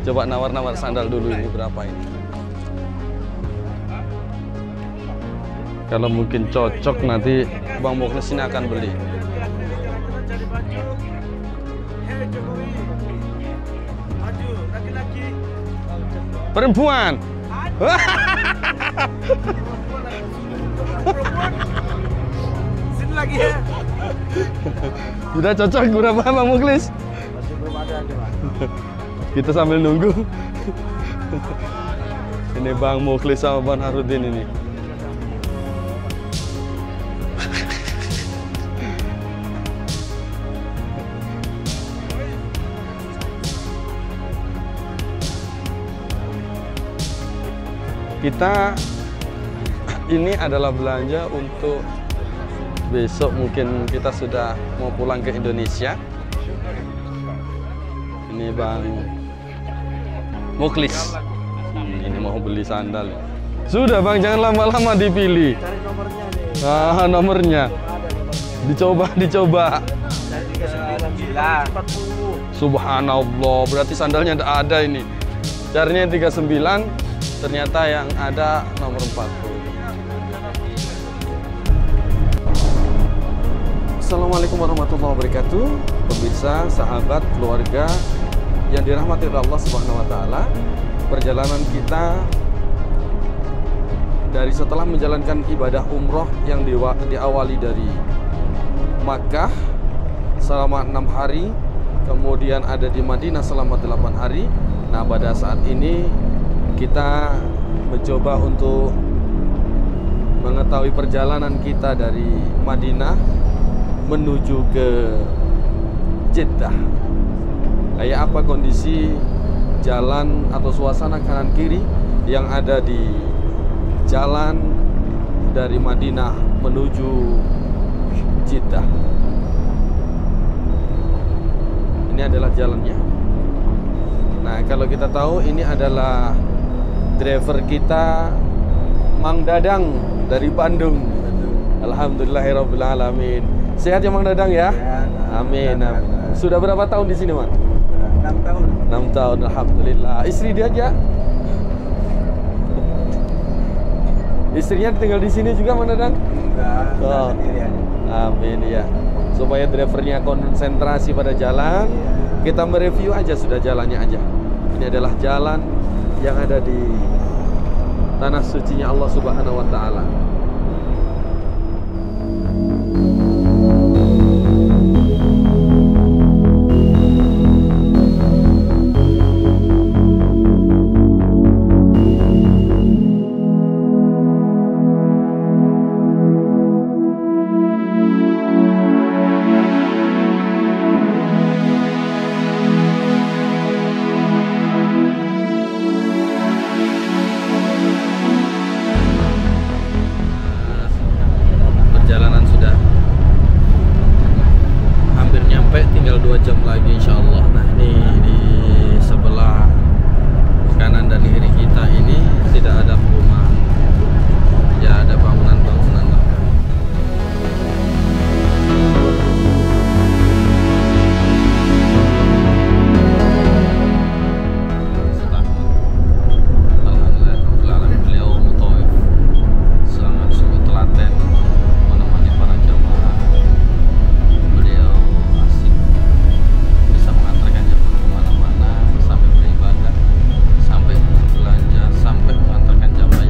Coba nawar-nawar sandal dulu ini berapa ini. Kalau mungkin cocok nanti Bang Mukhlis ini akan beli. Perempuan. Sini lagi ya. Sudah cocok berapa Bang Mukhlis? Masih belum ada aja, Pak. Kita sambil nunggu. Ini Bang Mukhlis sama Bang Harudin ini. Kita ini adalah belanja untuk besok, mungkin kita sudah mau pulang ke Indonesia. Ini Bang Mukhlis. Ini mau beli sandal. Sudah Bang, jangan lama-lama dipilih. Cari nomornya nih. Nomornya. Dicoba. Dari 39, 40. Subhanallah, berarti sandalnya ada ini. Jarinya 39, ternyata yang ada nomor 40. Assalamualaikum warahmatullahi wabarakatuh. Pemirsa, sahabat, keluarga yang dirahmati oleh Allah Subhanahu wa taala. Perjalanan kita dari setelah menjalankan ibadah umroh yang diawali dari Makkah selama 6 hari, kemudian ada di Madinah selama 8 hari. Nah, pada saat ini kita mencoba untuk mengetahui perjalanan kita dari Madinah menuju ke Jeddah. Kayak apa kondisi jalan atau suasana kanan kiri yang ada di jalan dari Madinah menuju Jeddah. Ini adalah jalannya. Nah, kalau kita tahu ini adalah driver kita, Mang Dadang dari Bandung. Alhamdulillahirabbil alamin. Sehat ya Mang Dadang ya? Amin. Amin. Sudah berapa tahun di sini, Mang? 6 tahun. 6 tahun, alhamdulillah. Istri dia aja? Istrinya tinggal di sini juga, Mang Dadang? Enggak, oh. sendirian. Amin ya. Supaya drivernya konsentrasi pada jalan, kita mereview aja sudah jalannya aja. Ini adalah jalan yang ada di tanah sucinya Allah Subhanahu wa taala. Tinggal 2 jam lagi insya Allah. Nah, ini di sebelah kanan dan kiri kita ini tidak ada rumah, ya ada bangunan-bangunan lah. Alhamdulillah, beliau mutawif sangat sungguh telaten menemani para jamaah. Beliau bisa mengantarkan jemaah kemana-mana, sampai beribadah, sampai berbelanja, sampai mengantarkan jamaah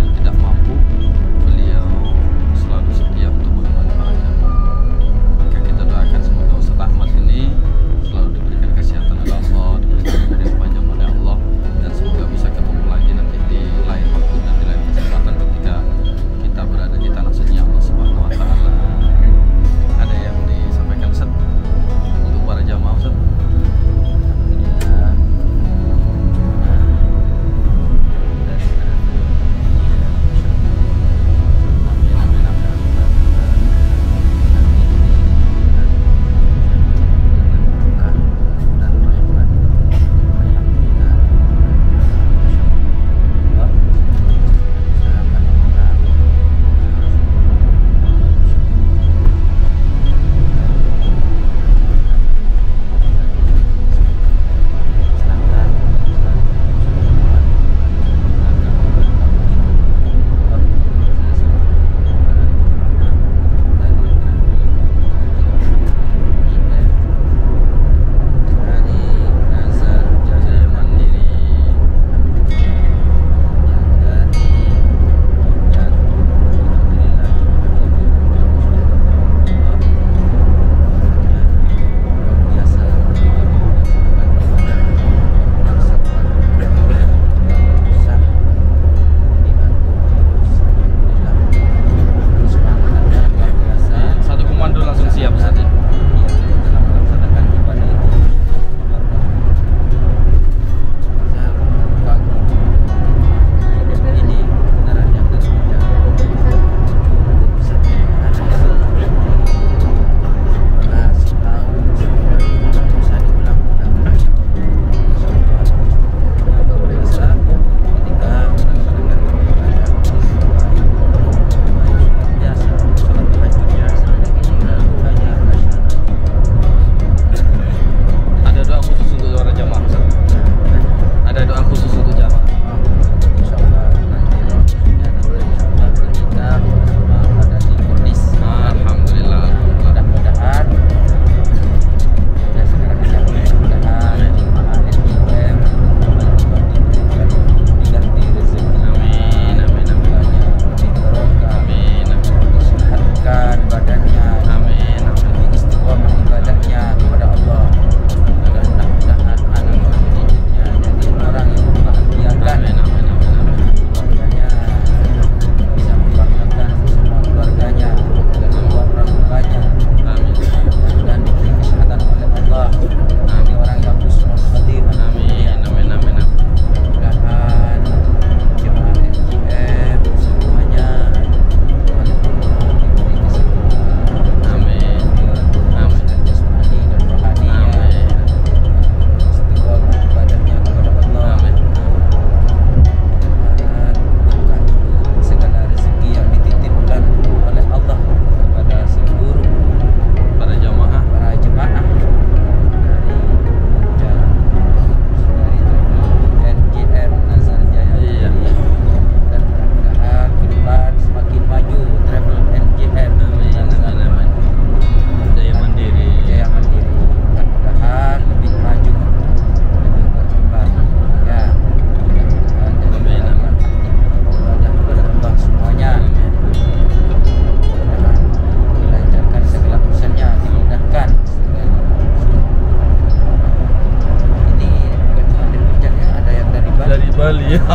Ada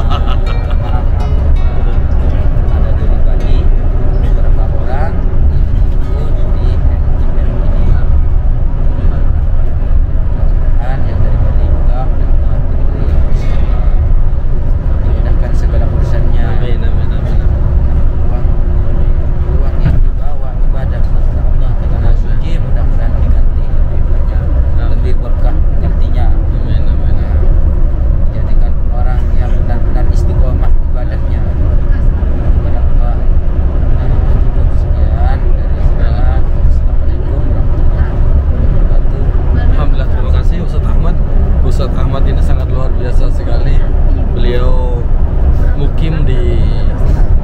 dari Bali beberapa orang ikut di MGM ini. Dan yang dari Bali juga mudah-mudahan dimudahkan segala urusannya. Amin, amin, amin. Uang yang dibawa ibadah kepada Allah ke tanah suci mudah-mudahan diganti lebih banyak, lebih berkah gantinya. Amin, amin. Jadikan orang yang benar-benar istiqomah ibadahnya kepada Allah. Cukup sekian dari saya. Assalamualaikum warahmatullahi wabarakatuh. Alhamdulillah, terima kasih Ustadz Ahmad. Ustadz Ahmad ini sangat luar biasa sekali. Beliau mukim di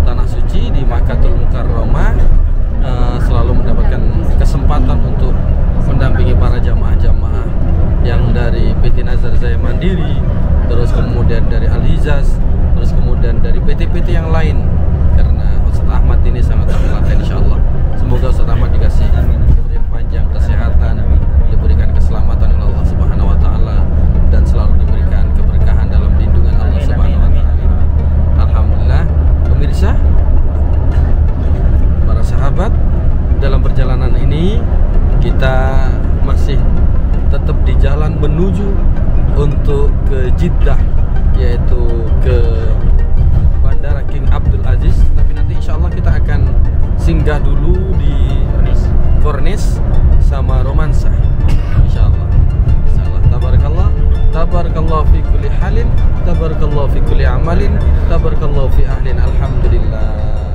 Tanah Suci di Makkahul Mukarramah, selalu mendapatkan kesempatan untuk mendampingi para jamaah-jamaah yang dari PT Nazar Jaya Mandiri, terus kemudian dari Al-Hijaz, terus kemudian dari PT-PT yang lain. Karena Ustadz Ahmad ini sangat telaten, insyaallah. Semoga Ustadz Ahmad dikasih umur panjang, kesehatan, diberikan keselamatan oleh Allah Subhanahu wa taala, dan selalu diberikan keberkahan dalam lindungan Allah Subhanahu wa taala. Alhamdulillah, pemirsa, para sahabat, dalam perjalanan ini kita masih tetap di jalan menuju untuk ke Jeddah, yaitu ke Bandara King Abdul Aziz. Tapi nanti insya Allah kita akan singgah dulu di Kornis sama Romansa, insya Allah. Tabarakallah, tabarakallah fi kulli halin, tabarakallah fi kulli amalin, tabarakallah fi ahlin. Alhamdulillah.